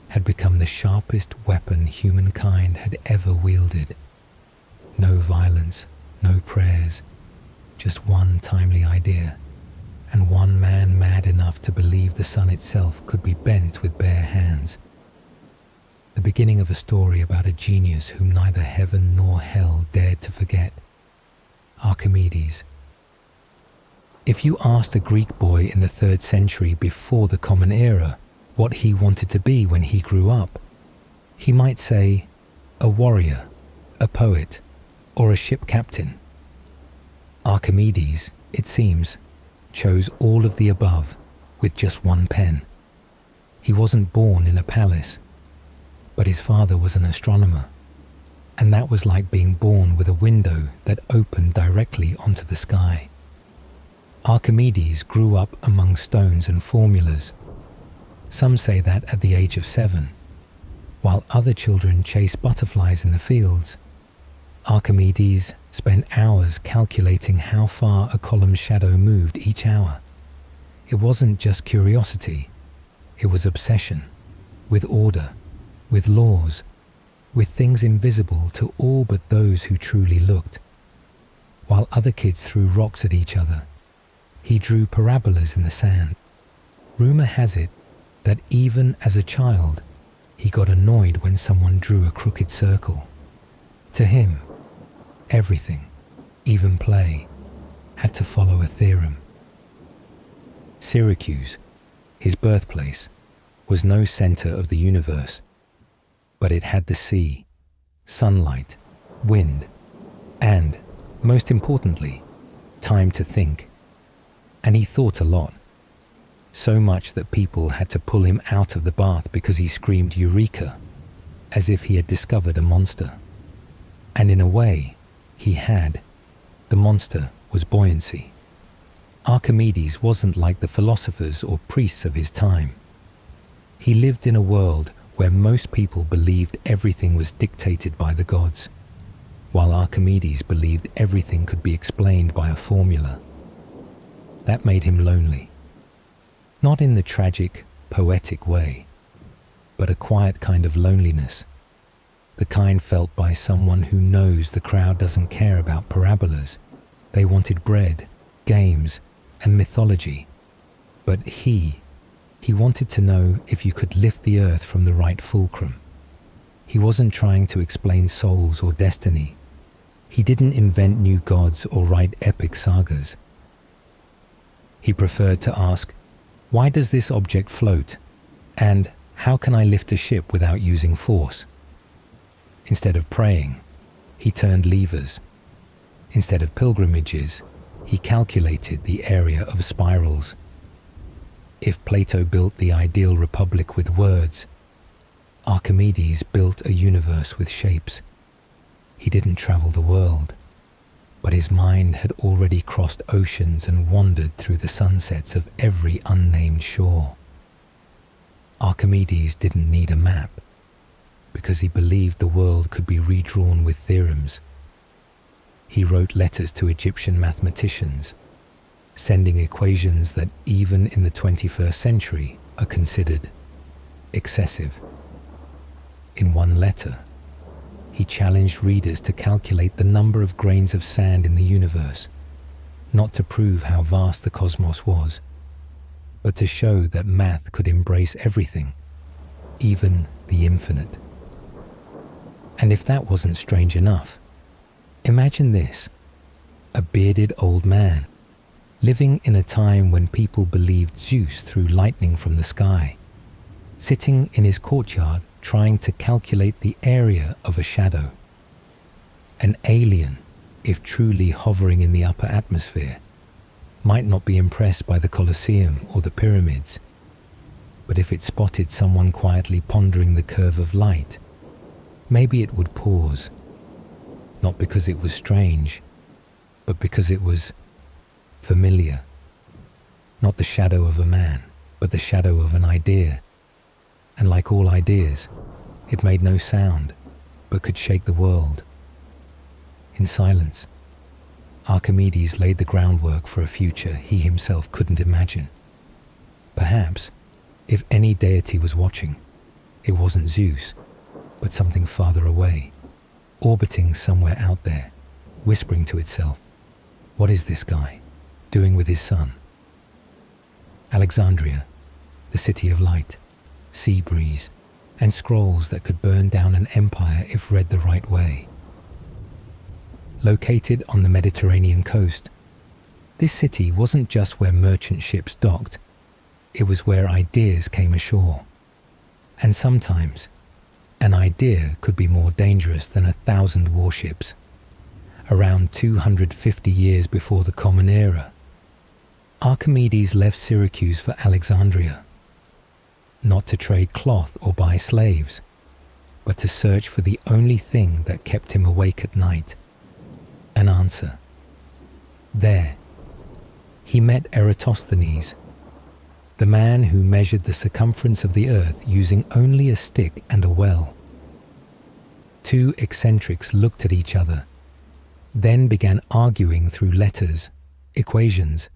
had become the sharpest weapon humankind had ever wielded. No violence, no prayers, just one timely idea, and one man mad enough to believe the sun itself could be bent with bare hands. The beginning of a story about a genius whom neither heaven nor hell dared to forget. Archimedes. If you asked a Greek boy in the 3rd century before the Common Era what he wanted to be when he grew up, he might say a warrior, a poet, or a ship captain. Archimedes, it seems, chose all of the above with just one pen. He wasn't born in a palace, but his father was an astronomer, and that was like being born with a window that opened directly onto the sky. Archimedes grew up among stones and formulas. Some say that at the age of 7, while other children chase butterflies in the fields. Archimedes spent hours calculating how far a column's shadow moved each hour. It wasn't just curiosity, it was obsession, with order, with laws, with things invisible to all but those who truly looked. While other kids threw rocks at each other, he drew parabolas in the sand. Rumor has it that even as a child, he got annoyed when someone drew a crooked circle. To him, everything, even play, had to follow a theorem. Syracuse, his birthplace, was no center of the universe, but it had the sea, sunlight, wind, and, most importantly, time to think. And he thought a lot. So much that people had to pull him out of the bath because he screamed "Eureka," as if he had discovered a monster. And in a way, he had. The monster was buoyancy. Archimedes wasn't like the philosophers or priests of his time. He lived in a world where most people believed everything was dictated by the gods, while Archimedes believed everything could be explained by a formula. That made him lonely. Not in the tragic, poetic way, but a quiet kind of loneliness, the kind felt by someone who knows the crowd doesn't care about parabolas. They wanted bread, games, and mythology. But he wanted to know if you could lift the earth from the right fulcrum. He wasn't trying to explain souls or destiny. He didn't invent new gods or write epic sagas. He preferred to ask, why does this object float? And how can I lift a ship without using force? Instead of praying, he turned levers. Instead of pilgrimages, he calculated the area of spirals. If Plato built the ideal republic with words, Archimedes built a universe with shapes. He didn't travel the world, but his mind had already crossed oceans and wandered through the sunsets of every unnamed shore. Archimedes didn't need a map, because he believed the world could be redrawn with theorems. He wrote letters to Egyptian mathematicians, sending equations that even in the 21st century are considered excessive. In one letter, he challenged readers to calculate the number of grains of sand in the universe, not to prove how vast the cosmos was, but to show that math could embrace everything, even the infinite. And if that wasn't strange enough, imagine this: a bearded old man, living in a time when people believed Zeus threw lightning from the sky, sitting in his courtyard trying to calculate the area of a shadow. An alien, if truly hovering in the upper atmosphere, might not be impressed by the Colosseum or the pyramids, but if it spotted someone quietly pondering the curve of light, maybe it would pause, not because it was strange, but because it was familiar, not the shadow of a man, but the shadow of an idea, and like all ideas, it made no sound, but could shake the world. In silence, Archimedes laid the groundwork for a future he himself couldn't imagine. Perhaps, if any deity was watching, it wasn't Zeus, but something farther away, orbiting somewhere out there, whispering to itself, "What is this guy doing with his son?" Alexandria, the city of light, sea breeze, and scrolls that could burn down an empire if read the right way. Located on the Mediterranean coast, this city wasn't just where merchant ships docked, it was where ideas came ashore. And sometimes, an idea could be more dangerous than 1,000 warships. Around 250 years before the Common Era, Archimedes left Syracuse for Alexandria, not to trade cloth or buy slaves, but to search for the only thing that kept him awake at night, an answer. There, he met Eratosthenes, the man who measured the circumference of the earth using only a stick and a well. Two eccentrics looked at each other, then began arguing through letters, equations,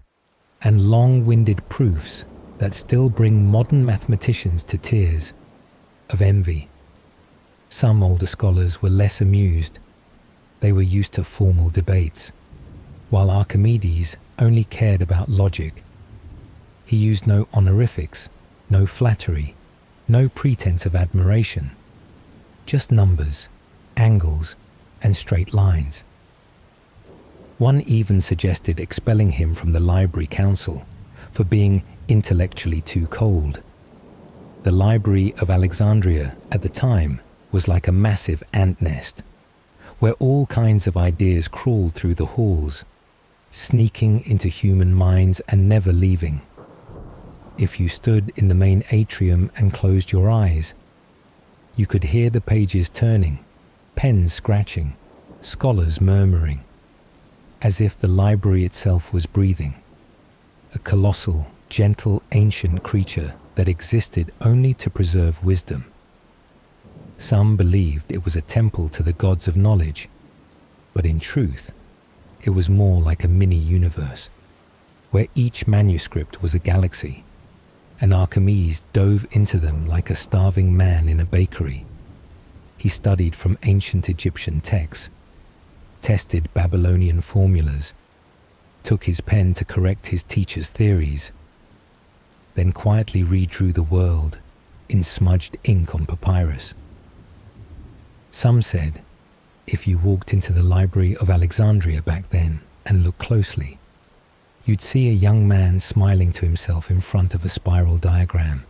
and long-winded proofs that still bring modern mathematicians to tears of envy. Some older scholars were less amused. They were used to formal debates, while Archimedes only cared about logic. He used no honorifics, no flattery, no pretense of admiration, just numbers, angles, and straight lines. One even suggested expelling him from the Library Council for being intellectually too cold. The Library of Alexandria at the time was like a massive ant nest, where all kinds of ideas crawled through the halls, sneaking into human minds and never leaving. If you stood in the main atrium and closed your eyes, you could hear the pages turning, pens scratching, scholars murmuring, as if the library itself was breathing, a colossal, gentle, ancient creature that existed only to preserve wisdom. Some believed it was a temple to the gods of knowledge, but in truth, it was more like a mini-universe, where each manuscript was a galaxy, and Archimedes dove into them like a starving man in a bakery. He studied from ancient Egyptian texts, tested Babylonian formulas, took his pen to correct his teacher's theories, then quietly redrew the world in smudged ink on papyrus. Some said, if you walked into the Library of Alexandria back then and looked closely, you'd see a young man smiling to himself in front of a spiral diagram,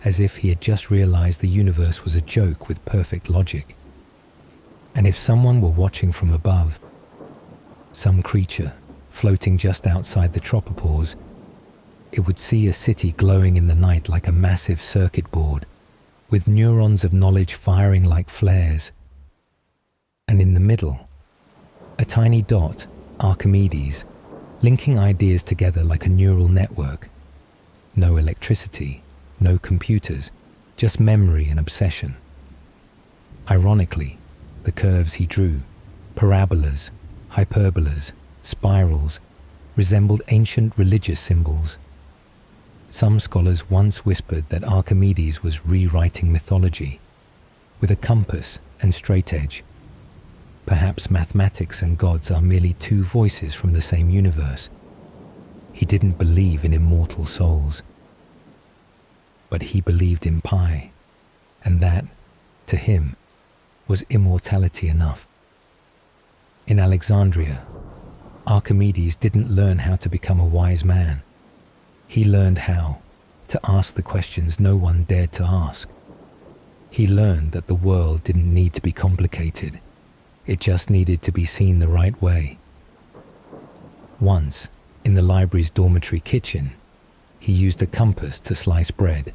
as if he had just realized the universe was a joke with perfect logic. And if someone were watching from above, some creature floating just outside the tropopause, it would see a city glowing in the night like a massive circuit board, with neurons of knowledge firing like flares. And in the middle, a tiny dot, Archimedes, linking ideas together like a neural network. No electricity, no computers, just memory and obsession. Ironically, the curves he drew, parabolas, hyperbolas, spirals, resembled ancient religious symbols. Some scholars once whispered that Archimedes was rewriting mythology, with a compass and straight edge. Perhaps mathematics and gods are merely two voices from the same universe. He didn't believe in immortal souls, but he believed in pi, and that, to him, was immortality enough. In Alexandria, Archimedes didn't learn how to become a wise man. He learned how to ask the questions no one dared to ask. He learned that the world didn't need to be complicated. It just needed to be seen the right way. Once, in the library's dormitory kitchen, he used a compass to slice bread.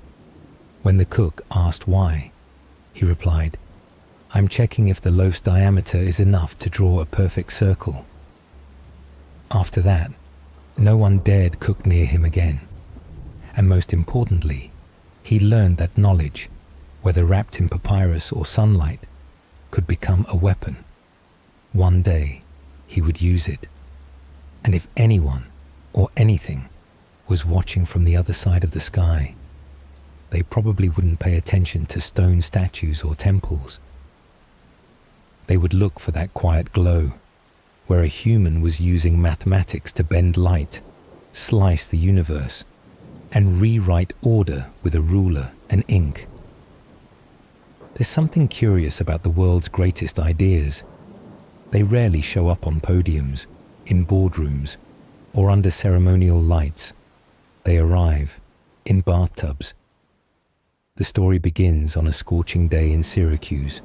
When the cook asked why, he replied, "I'm checking if the loaf's diameter is enough to draw a perfect circle." After that, no one dared cook near him again. And most importantly, he learned that knowledge, whether wrapped in papyrus or sunlight, could become a weapon. One day, he would use it. And if anyone or anything was watching from the other side of the sky, they probably wouldn't pay attention to stone statues or temples. They would look for that quiet glow, where a human was using mathematics to bend light, slice the universe, and rewrite order with a ruler and ink. There's something curious about the world's greatest ideas. They rarely show up on podiums, in boardrooms, or under ceremonial lights. They arrive in bathtubs. The story begins on a scorching day in Syracuse,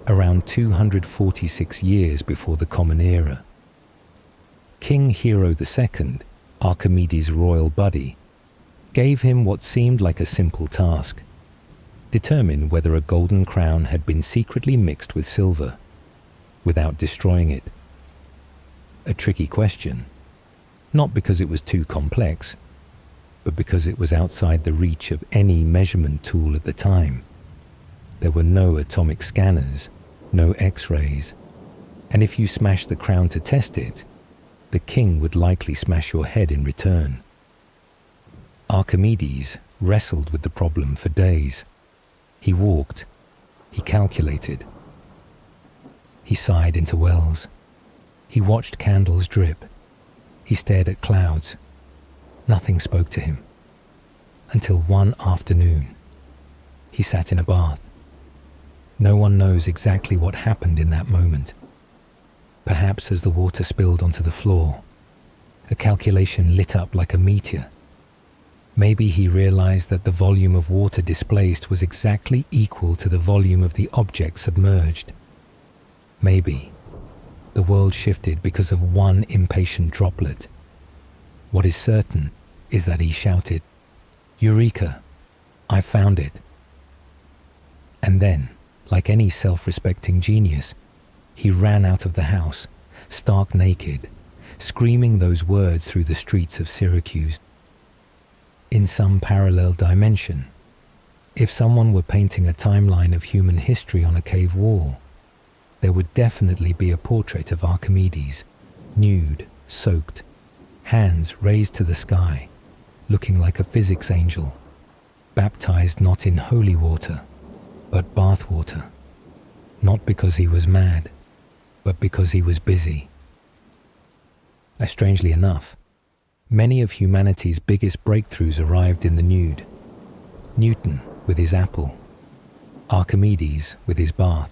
around 246 years before the Common Era. King Hero II, Archimedes' royal buddy, gave him what seemed like a simple task: determine whether a golden crown had been secretly mixed with silver, without destroying it. A tricky question, not because it was too complex, but because it was outside the reach of any measurement tool at the time. There were no atomic scanners, no X-rays, and if you smashed the crown to test it, the king would likely smash your head in return. Archimedes wrestled with the problem for days. He walked, he calculated, he sighed into wells, he watched candles drip, he stared at clouds. Nothing spoke to him, until one afternoon, he sat in a bath. No one knows exactly what happened in that moment. Perhaps as the water spilled onto the floor, a calculation lit up like a meteor. Maybe he realized that the volume of water displaced was exactly equal to the volume of the object submerged. Maybe the world shifted because of one impatient droplet. What is certain is that he shouted, "Eureka! I found it!" And then, like any self-respecting genius, he ran out of the house, stark naked, screaming those words through the streets of Syracuse. In some parallel dimension, if someone were painting a timeline of human history on a cave wall, there would definitely be a portrait of Archimedes, nude, soaked, hands raised to the sky, looking like a physics angel, baptized not in holy water, but bath water, not because he was mad, but because he was busy. Strangely enough, many of humanity's biggest breakthroughs arrived in the nude. Newton with his apple, Archimedes with his bath.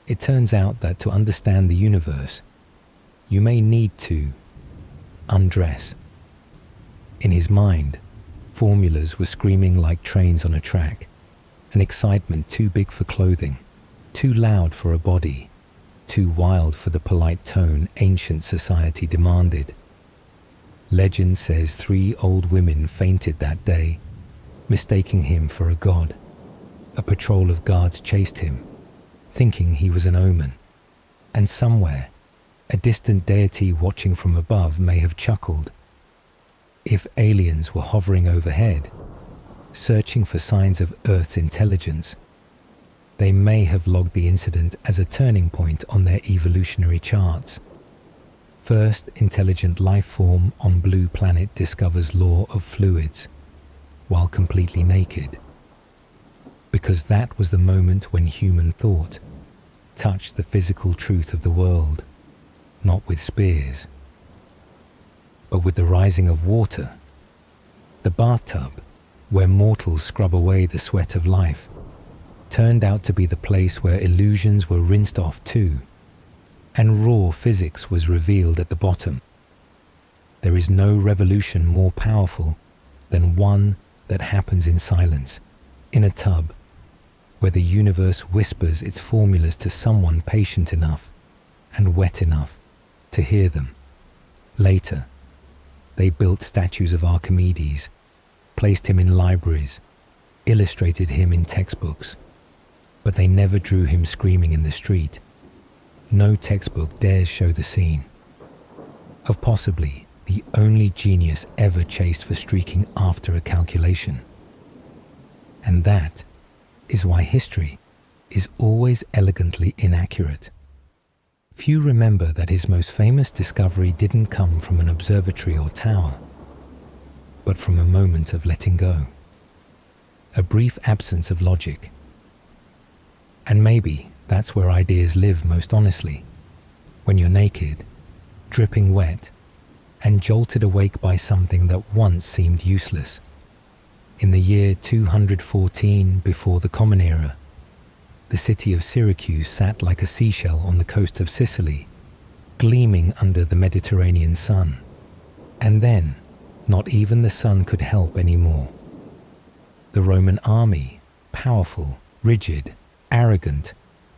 It turns out that to understand the universe, you may need to undress. In his mind, formulas were screaming like trains on a track, an excitement too big for clothing, too loud for a body, too wild for the polite tone ancient society demanded. Legend says 3 old women fainted that day, mistaking him for a god. A patrol of guards chased him, thinking he was an omen, and somewhere, a distant deity watching from above may have chuckled. If aliens were hovering overhead, searching for signs of Earth's intelligence, they may have logged the incident as a turning point on their evolutionary charts. First intelligent life form on blue planet discovers law of fluids, while completely naked. Because that was the moment when human thought touched the physical truth of the world, not with spears, but with the rising of water. The bathtub, where mortals scrub away the sweat of life, turned out to be the place where illusions were rinsed off too, and raw physics was revealed at the bottom. There is no revolution more powerful than one that happens in silence, in a tub, where the universe whispers its formulas to someone patient enough and wet enough to hear them. Later, they built statues of Archimedes, placed him in libraries, illustrated him in textbooks, but they never drew him screaming in the street. No textbook dares show the scene of possibly the only genius ever chased for streaking after a calculation. And that is why history is always elegantly inaccurate. Few remember that his most famous discovery didn't come from an observatory or tower, but from a moment of letting go, a brief absence of logic. And maybe that's where ideas live most honestly, when you're naked, dripping wet, and jolted awake by something that once seemed useless. In the year 214 before the Common Era, the city of Syracuse sat like a seashell on the coast of Sicily, gleaming under the Mediterranean sun. And then, not even the sun could help anymore. The Roman army, powerful, rigid, arrogant,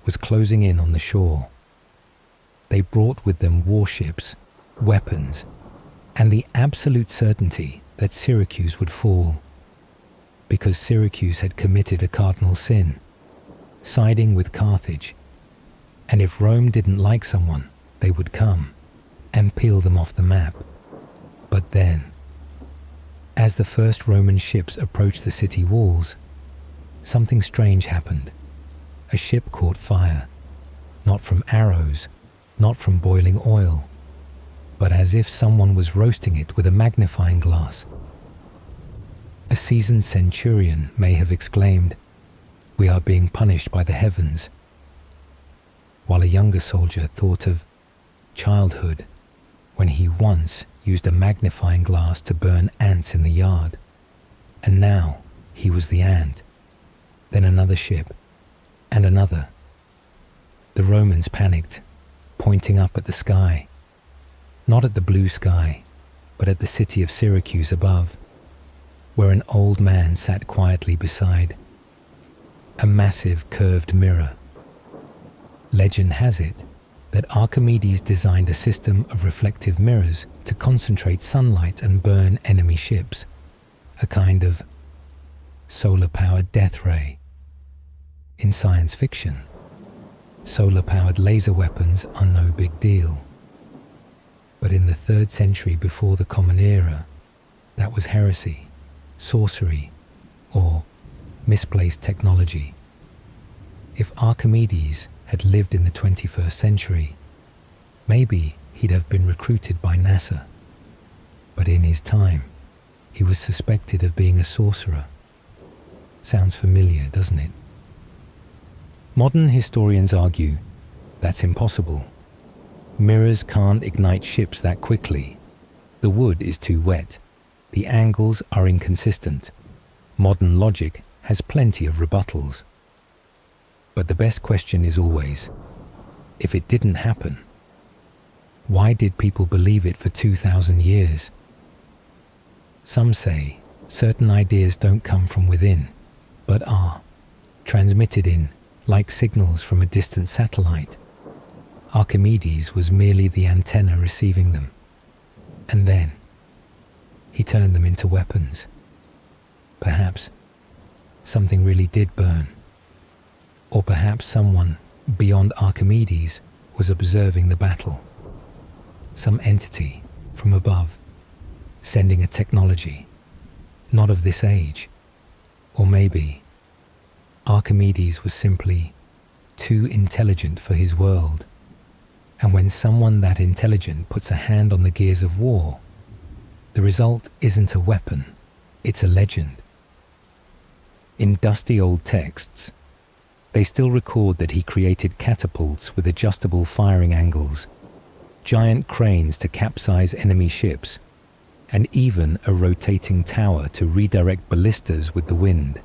was closing in on the shore. They brought with them warships, weapons, and the absolute certainty that Syracuse would fall, because Syracuse had committed a cardinal sin, siding with Carthage, and if Rome didn't like someone, they would come and peel them off the map. But then, as the first Roman ships approached the city walls, something strange happened. A ship caught fire, not from arrows, not from boiling oil, but as if someone was roasting it with a magnifying glass. A seasoned centurion may have exclaimed, "We are being punished by the heavens," while a younger soldier thought of childhood when he once used a magnifying glass to burn ants in the yard, and now he was the ant. Then another ship, and another. The Romans panicked, pointing up at the sky, not at the blue sky, but at the city of Syracuse above, where an old man sat quietly beside a massive curved mirror. Legend has it that Archimedes designed a system of reflective mirrors to concentrate sunlight and burn enemy ships, a kind of solar-powered death ray. In science fiction, solar-powered laser weapons are no big deal. But in the 3rd century before the Common Era, that was heresy, sorcery, or misplaced technology. If Archimedes had lived in the 21st century, maybe he'd have been recruited by NASA. But in his time, he was suspected of being a sorcerer. Sounds familiar, doesn't it? Modern historians argue that's impossible. Mirrors can't ignite ships that quickly. The wood is too wet. The angles are inconsistent. Modern logic has plenty of rebuttals. But the best question is always, if it didn't happen, why did people believe it for 2,000 years? Some say certain ideas don't come from within, but are transmitted in, like signals from a distant satellite. Archimedes was merely the antenna receiving them. And then, he turned them into weapons. Perhaps something really did burn. Or perhaps someone beyond Archimedes was observing the battle. Some entity from above, sending a technology, not of this age. Or maybe Archimedes was simply too intelligent for his world. And when someone that intelligent puts a hand on the gears of war, the result isn't a weapon, it's a legend. In dusty old texts, they still record that he created catapults with adjustable firing angles, giant cranes to capsize enemy ships, and even a rotating tower to redirect ballistas with the wind.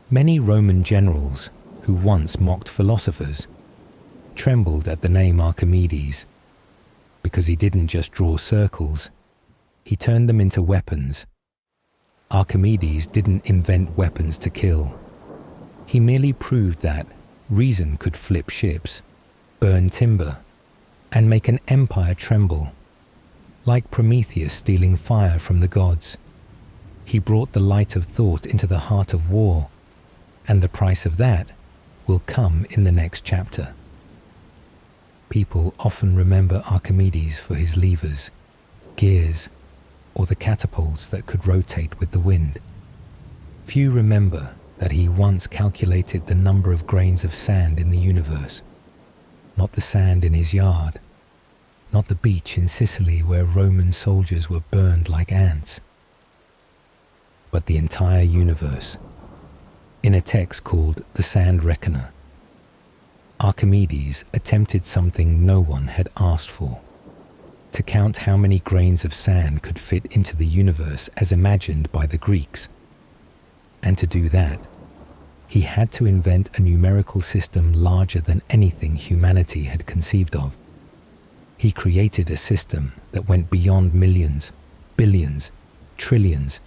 Many Roman generals, who once mocked philosophers, trembled at the name Archimedes, because he didn't just draw circles, he turned them into weapons. Archimedes didn't invent weapons to kill. He merely proved that reason could flip ships, burn timber, and make an empire tremble. Like Prometheus stealing fire from the gods, he brought the light of thought into the heart of war, and the price of that will come in the next chapter. People often remember Archimedes for his levers, gears, or the catapults that could rotate with the wind. Few remember that he once calculated the number of grains of sand in the universe, not the sand in his yard, not the beach in Sicily where Roman soldiers were burned like ants, but the entire universe, in a text called The Sand Reckoner. Archimedes attempted something no one had asked for: to count how many grains of sand could fit into the universe as imagined by the Greeks. And to do that, he had to invent a numerical system larger than anything humanity had conceived of. He created a system that went beyond millions, billions, trillions,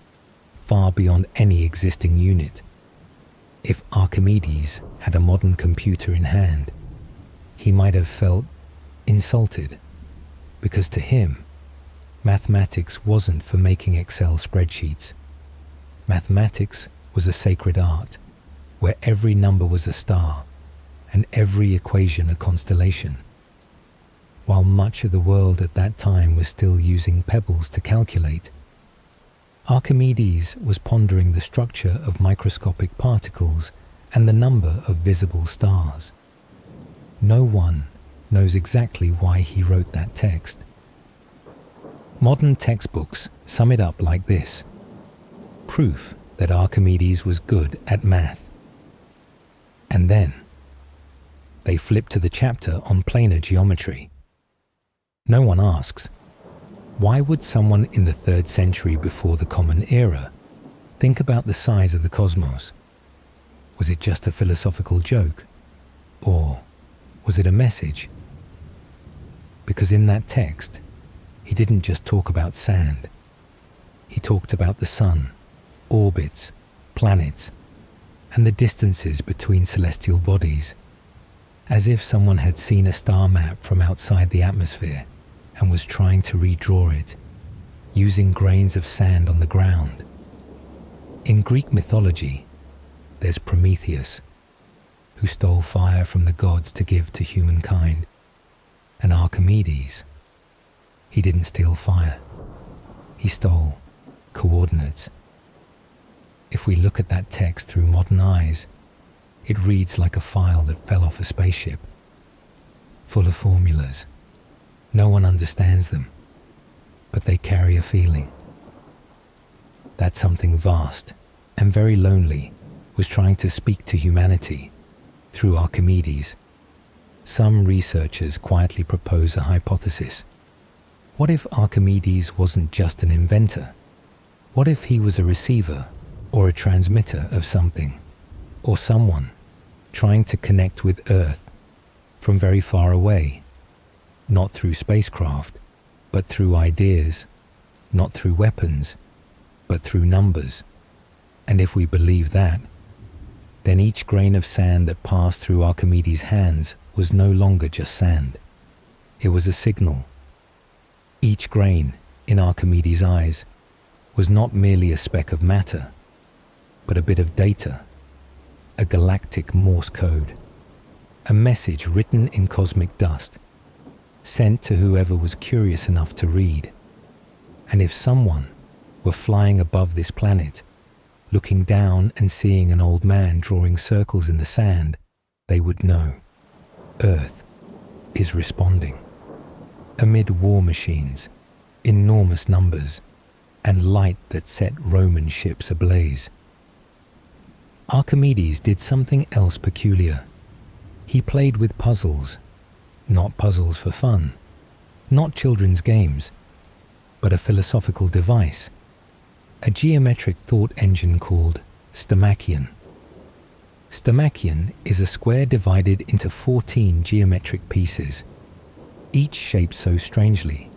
far beyond any existing unit. If Archimedes had a modern computer in hand, he might have felt insulted, because to him, mathematics wasn't for making Excel spreadsheets. Mathematics was a sacred art, where every number was a star and every equation a constellation. While much of the world at that time was still using pebbles to calculate, Archimedes was pondering the structure of microscopic particles and the number of visible stars. No one knows exactly why he wrote that text. Modern textbooks sum it up like this: proof that Archimedes was good at math. And then they flip to the chapter on planar geometry. No one asks, why would someone in the 3rd century before the Common Era think about the size of the cosmos? Was it just a philosophical joke? Or was it a message? Because in that text, he didn't just talk about sand. He talked about the sun, orbits, planets, and the distances between celestial bodies, as if someone had seen a star map from outside the atmosphere and was trying to redraw it, using grains of sand on the ground. In Greek mythology, there's Prometheus, who stole fire from the gods to give to humankind, and Archimedes. He didn't steal fire. He stole coordinates. If we look at that text through modern eyes, it reads like a file that fell off a spaceship, full of formulas. No one understands them, but they carry a feeling. That something vast and very lonely was trying to speak to humanity through Archimedes. Some researchers quietly propose a hypothesis. What if Archimedes wasn't just an inventor? What if he was a receiver or a transmitter of something, or someone trying to connect with Earth from very far away? Not through spacecraft, but through ideas, not through weapons, but through numbers. And if we believe that, then each grain of sand that passed through Archimedes' hands was no longer just sand. It was a signal. Each grain, in Archimedes' eyes, was not merely a speck of matter, but a bit of data, a galactic Morse code, a message written in cosmic dust, sent to whoever was curious enough to read. And if someone were flying above this planet, looking down and seeing an old man drawing circles in the sand, they would know Earth is responding. Amid war machines, enormous numbers, and light that set Roman ships ablaze. Archimedes did something else peculiar. He played with puzzles. Not puzzles for fun, not children's games, but a philosophical device, a geometric thought engine called stomachion. Stomachion is a square divided into 14 geometric pieces, each shaped so strangely,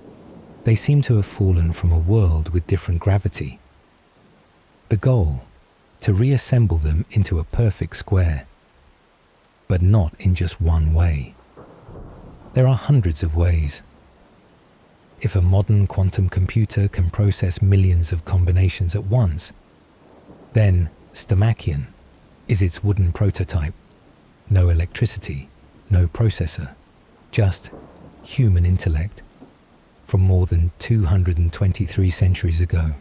they seem to have fallen from a world with different gravity. The goal, to reassemble them into a perfect square, but not in just one way. There are hundreds of ways. If a modern quantum computer can process millions of combinations at once, then stomachion is its wooden prototype. No electricity, no processor, just human intellect. from more than 223 centuries ago.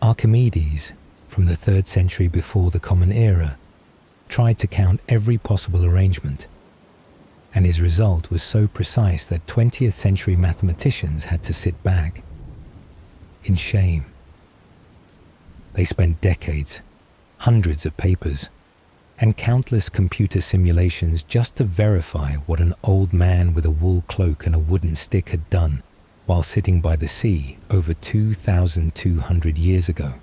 Archimedes, from the 3rd century before the Common Era, tried to count every possible arrangement, and his result was so precise that 20th century mathematicians had to sit back in shame. They spent decades, hundreds of papers, and countless computer simulations just to verify what an old man with a wool cloak and a wooden stick had done while sitting by the sea over 2,200 years ago.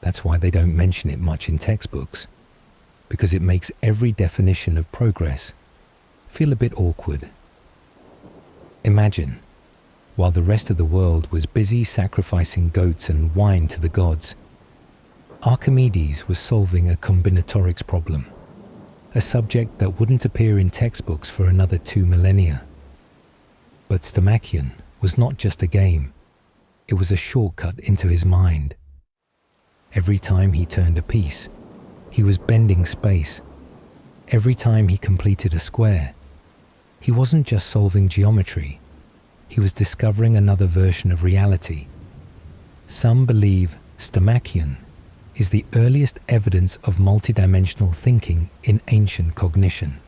That's why they don't mention it much in textbooks, because it makes every definition of progress feel a bit awkward. Imagine, while the rest of the world was busy sacrificing goats and wine to the gods, Archimedes was solving a combinatorics problem, a subject that wouldn't appear in textbooks for another 2 millennia. But Stomachion was not just a game, it was a shortcut into his mind. Every time he turned a piece, he was bending space. Every time he completed a square, he wasn't just solving geometry, he was discovering another version of reality. Some believe Stomachion is the earliest evidence of multidimensional thinking in ancient cognition.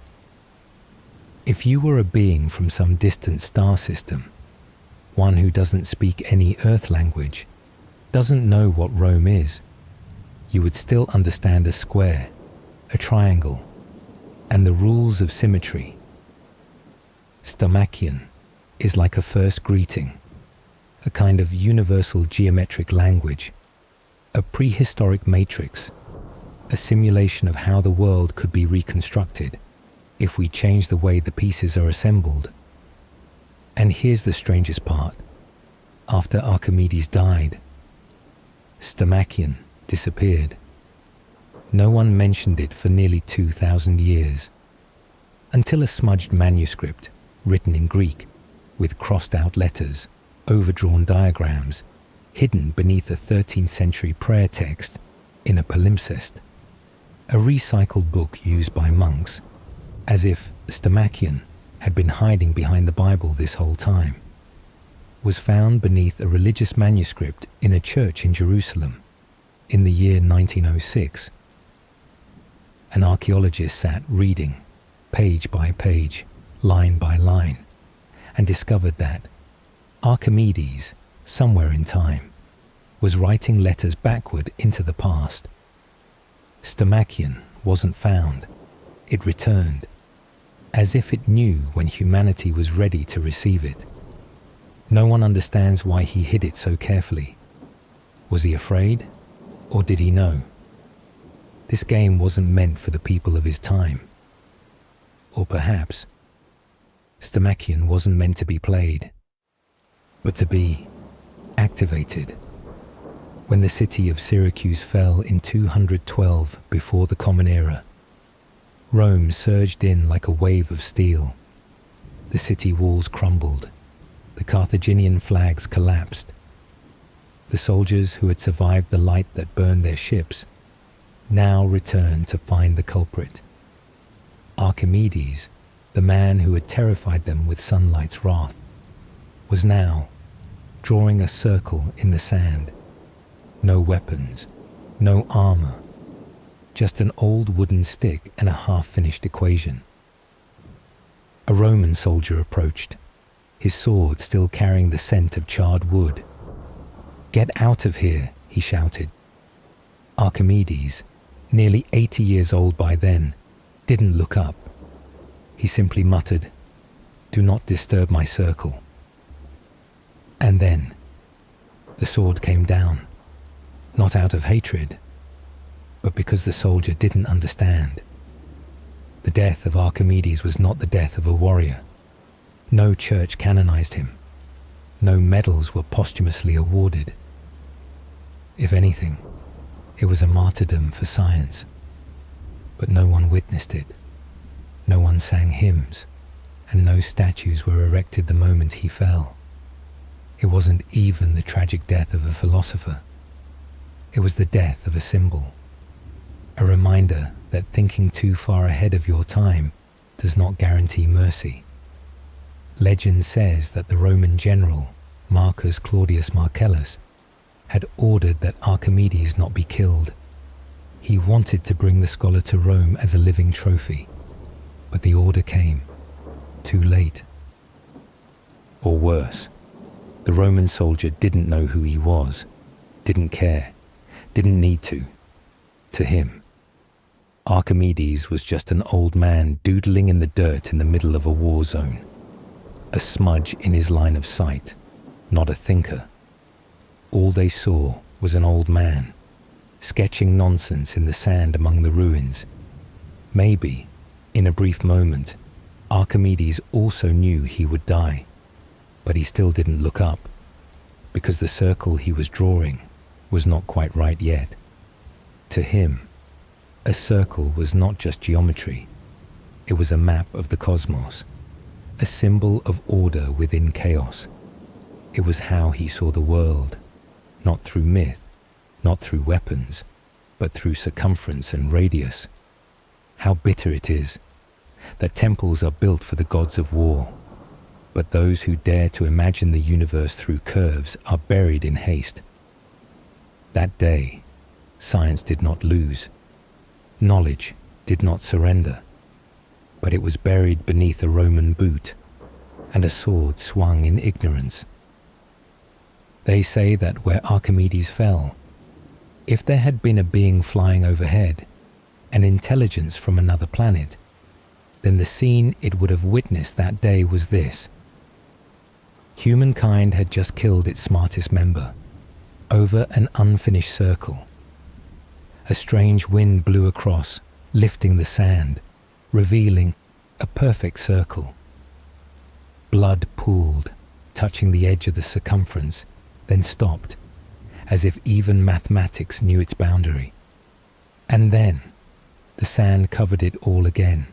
If you were a being from some distant star system, one who doesn't speak any Earth language, doesn't know what Rome is, you would still understand a square, a triangle, and the rules of symmetry. Stomachion is like a first greeting, a kind of universal geometric language, a prehistoric matrix, a simulation of how the world could be reconstructed if we change the way the pieces are assembled. And here's the strangest part. After Archimedes died, Stomachion disappeared. No one mentioned it for nearly 2,000 years, until a smudged manuscript written in Greek with crossed-out letters, overdrawn diagrams, hidden beneath a 13th century prayer text in a palimpsest, a recycled book used by monks, as if Stomachion had been hiding behind the Bible this whole time, was found beneath a religious manuscript in a church in Jerusalem in the year 1906. An archaeologist sat reading, page by page, line by line, and discovered that Archimedes, somewhere in time, was writing letters backward into the past. Stomachion wasn't found. It returned, as if it knew when humanity was ready to receive it. No one understands why he hid it so carefully. Was he afraid, or did he know? This game wasn't meant for the people of his time. Or perhaps, Stomachion wasn't meant to be played, but to be activated. When the city of Syracuse fell in 212 before the Common Era, Rome surged in like a wave of steel. The city walls crumbled. The Carthaginian flags collapsed. The soldiers who had survived the light that burned their ships now returned to find the culprit. Archimedes, the man who had terrified them with sunlight's wrath, was now drawing a circle in the sand. No weapons, no armor, just an old wooden stick and a half-finished equation. A Roman soldier approached, his sword still carrying the scent of charred wood. "Get out of here," he shouted. Archimedes, nearly 80 years old by then, didn't look up. He simply muttered, "Do not disturb my circle." And then, the sword came down, not out of hatred, but because the soldier didn't understand. The death of Archimedes was not the death of a warrior. No church canonized him. No medals were posthumously awarded. If anything, it was a martyrdom for science. But no one witnessed it. No one sang hymns, and no statues were erected the moment he fell. It wasn't even the tragic death of a philosopher. It was the death of a symbol, a reminder that thinking too far ahead of your time does not guarantee mercy. Legend says that the Roman general, Marcus Claudius Marcellus, had ordered that Archimedes not be killed. He wanted to bring the scholar to Rome as a living trophy, but the order came too late. Or worse, the Roman soldier didn't know who he was, didn't care, didn't need to. To him, Archimedes was just an old man doodling in the dirt in the middle of a war zone, a smudge in his line of sight, not a thinker. All they saw was an old man, sketching nonsense in the sand among the ruins. Maybe, in a brief moment, Archimedes also knew he would die, but he still didn't look up, because the circle he was drawing was not quite right yet. To him, a circle was not just geometry, it was a map of the cosmos, a symbol of order within chaos. It was how he saw the world, not through myth, not through weapons, but through circumference and radius. How bitter it is that temples are built for the gods of war, but those who dare to imagine the universe through curves are buried in haste. That day, science did not lose. Knowledge did not surrender, but it was buried beneath a Roman boot, and a sword swung in ignorance. They say that where Archimedes fell, if there had been a being flying overhead, an intelligence from another planet, then the scene it would have witnessed that day was this. Humankind had just killed its smartest member, over an unfinished circle. A strange wind blew across, lifting the sand, revealing a perfect circle. Blood pooled, touching the edge of the circumference, then stopped, as if even mathematics knew its boundary. And then, the sand covered it all again.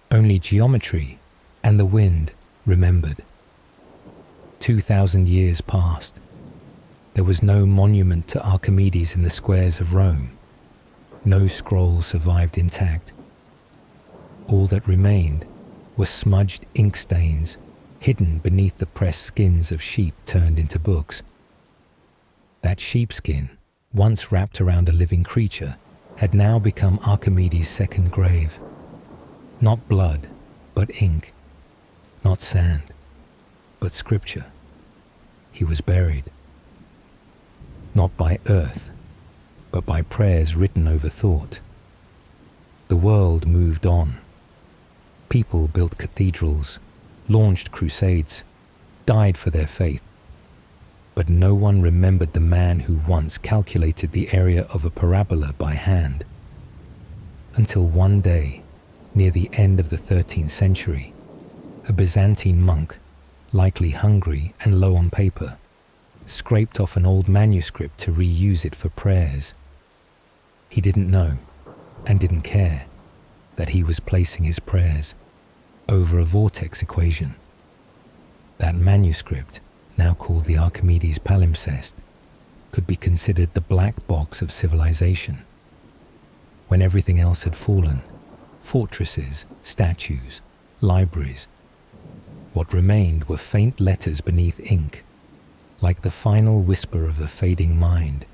Only geometry and the wind remembered. 2,000 years passed. There was no monument to Archimedes in the squares of Rome. No scroll survived intact. All that remained were smudged ink stains hidden beneath the pressed skins of sheep turned into books. That sheepskin, once wrapped around a living creature, had now become Archimedes' second grave. Not blood, but ink. Not sand, but scripture. He was buried. Not by earth, but by prayers written over thought. The world moved on. People built cathedrals, launched crusades, died for their faith. But no one remembered the man who once calculated the area of a parabola by hand. Until one day, near the end of the 13th century, a Byzantine monk, likely hungry and low on paper, scraped off an old manuscript to reuse it for prayers. He didn't know, and didn't care, that he was placing his prayers over a vortex equation. That manuscript, now called the Archimedes palimpsest, could be considered the black box of civilization. When everything else had fallen, fortresses, statues, libraries, what remained were faint letters beneath ink, like the final whisper of a fading mind.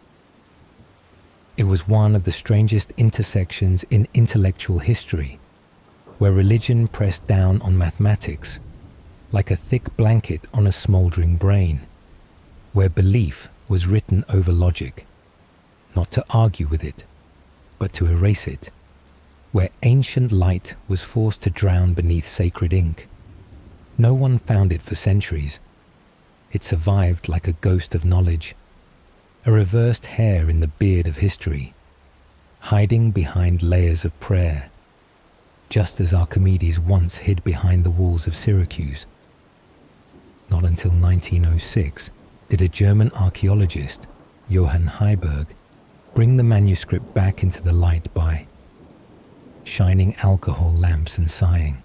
It was one of the strangest intersections in intellectual history, where religion pressed down on mathematics, like a thick blanket on a smouldering brain, where belief was written over logic, not to argue with it, but to erase it, where ancient light was forced to drown beneath sacred ink. No one found it for centuries. It survived like a ghost of knowledge, a reversed hair in the beard of history, hiding behind layers of prayer, just as Archimedes once hid behind the walls of Syracuse. Not until 1906 did a German archaeologist, Johann Heiberg, bring the manuscript back into the light by shining alcohol lamps and sighing.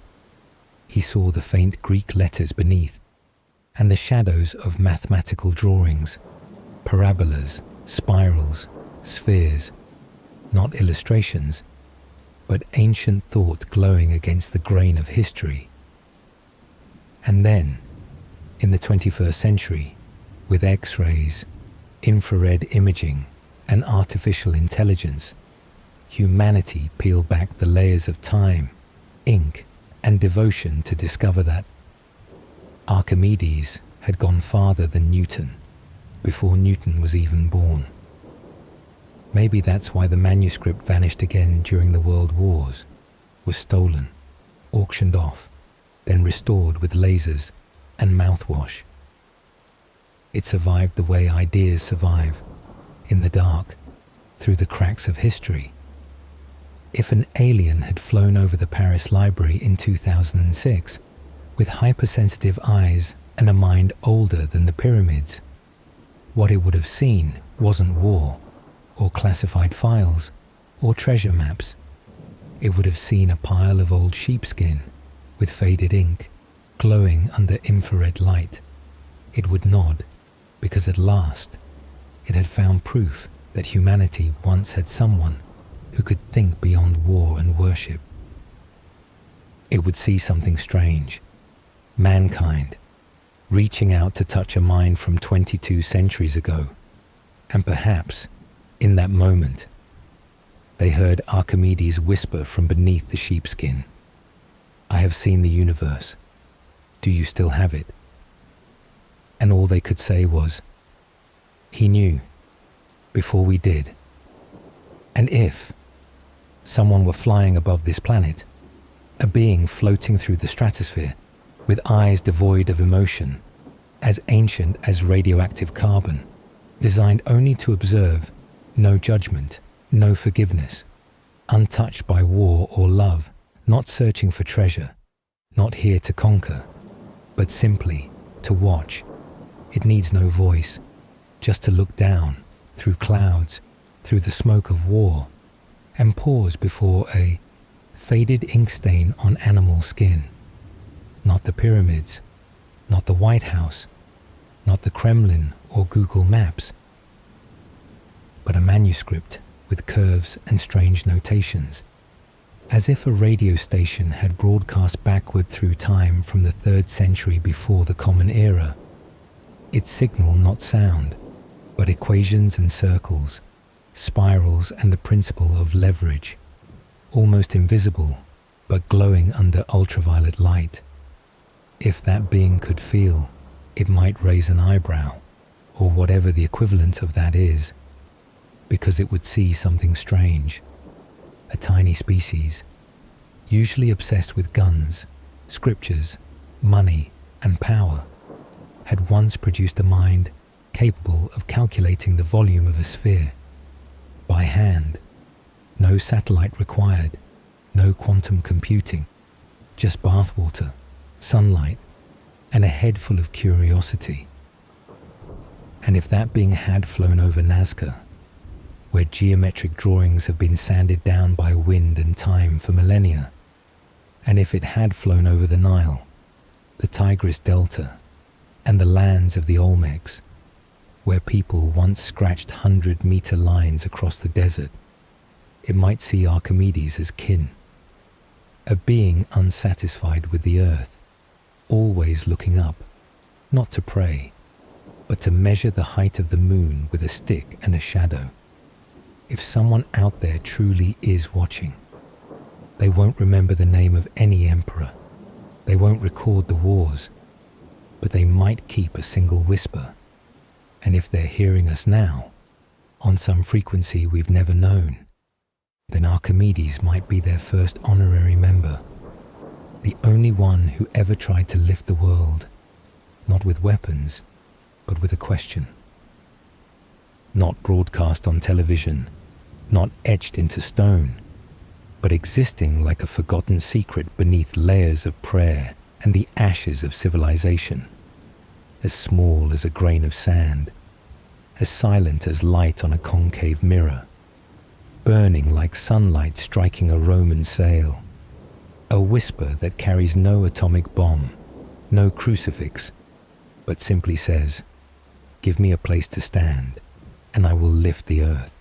He saw the faint Greek letters beneath, and the shadows of mathematical drawings, parabolas, spirals, spheres, not illustrations, but ancient thought glowing against the grain of history. And then, in the 21st century, with X-rays, infrared imaging, and artificial intelligence, humanity peeled back the layers of time, ink, and devotion to discover that Archimedes had gone farther than Newton before Newton was even born. Maybe that's why the manuscript vanished again during the World Wars, was stolen, auctioned off, then restored with lasers and mouthwash. It survived the way ideas survive, in the dark, through the cracks of history. If an alien had flown over the Paris Library in 2006 with hypersensitive eyes and a mind older than the pyramids, what it would have seen wasn't war, or classified files, or treasure maps. It would have seen a pile of old sheepskin with faded ink, glowing under infrared light. It would nod, because at last it had found proof that humanity once had someone who could think beyond war and worship. It would see something strange, mankind, reaching out to touch a mind from 22 centuries ago, and perhaps, in that moment, they heard Archimedes whisper from beneath the sheepskin, "I have seen the universe. Do you still have it?" And all they could say was, "He knew, before we did." And if someone were flying above this planet, a being floating through the stratosphere with eyes devoid of emotion, as ancient as radioactive carbon, designed only to observe, no judgment, no forgiveness, untouched by war or love, not searching for treasure, not here to conquer, but simply to watch. It needs no voice, just to look down, through clouds, through the smoke of war, and pause before a faded ink stain on animal skin. Not the pyramids, not the White House, not the Kremlin or Google Maps, but a manuscript with curves and strange notations, as if a radio station had broadcast backward through time from the 3rd century before the Common Era. Its signal not sound, but equations and circles, spirals and the principle of leverage, almost invisible, but glowing under ultraviolet light. If that being could feel, it might raise an eyebrow, or whatever the equivalent of that is, because it would see something strange. A tiny species, usually obsessed with guns, scriptures, money, and power, had once produced a mind capable of calculating the volume of a sphere by hand. No satellite required, no quantum computing, just bathwater, sunlight, and a head full of curiosity. And if that being had flown over Nazca, where geometric drawings have been sanded down by wind and time for millennia, and if it had flown over the Nile, the Tigris Delta, and the lands of the Olmecs, where people once scratched 100-meter lines across the desert, it might see Archimedes as kin, a being unsatisfied with the earth, always looking up, not to pray, but to measure the height of the moon with a stick and a shadow. If someone out there truly is watching, they won't remember the name of any emperor, they won't record the wars, but they might keep a single whisper. And if they're hearing us now, on some frequency we've never known, then Archimedes might be their first honorary member, the only one who ever tried to lift the world, not with weapons, but with a question. Not broadcast on television, not etched into stone, but existing like a forgotten secret beneath layers of prayer and the ashes of civilization, as small as a grain of sand, as silent as light on a concave mirror, burning like sunlight striking a Roman sail, a whisper that carries no atomic bomb, no crucifix, but simply says, "Give me a place to stand, and I will lift the earth."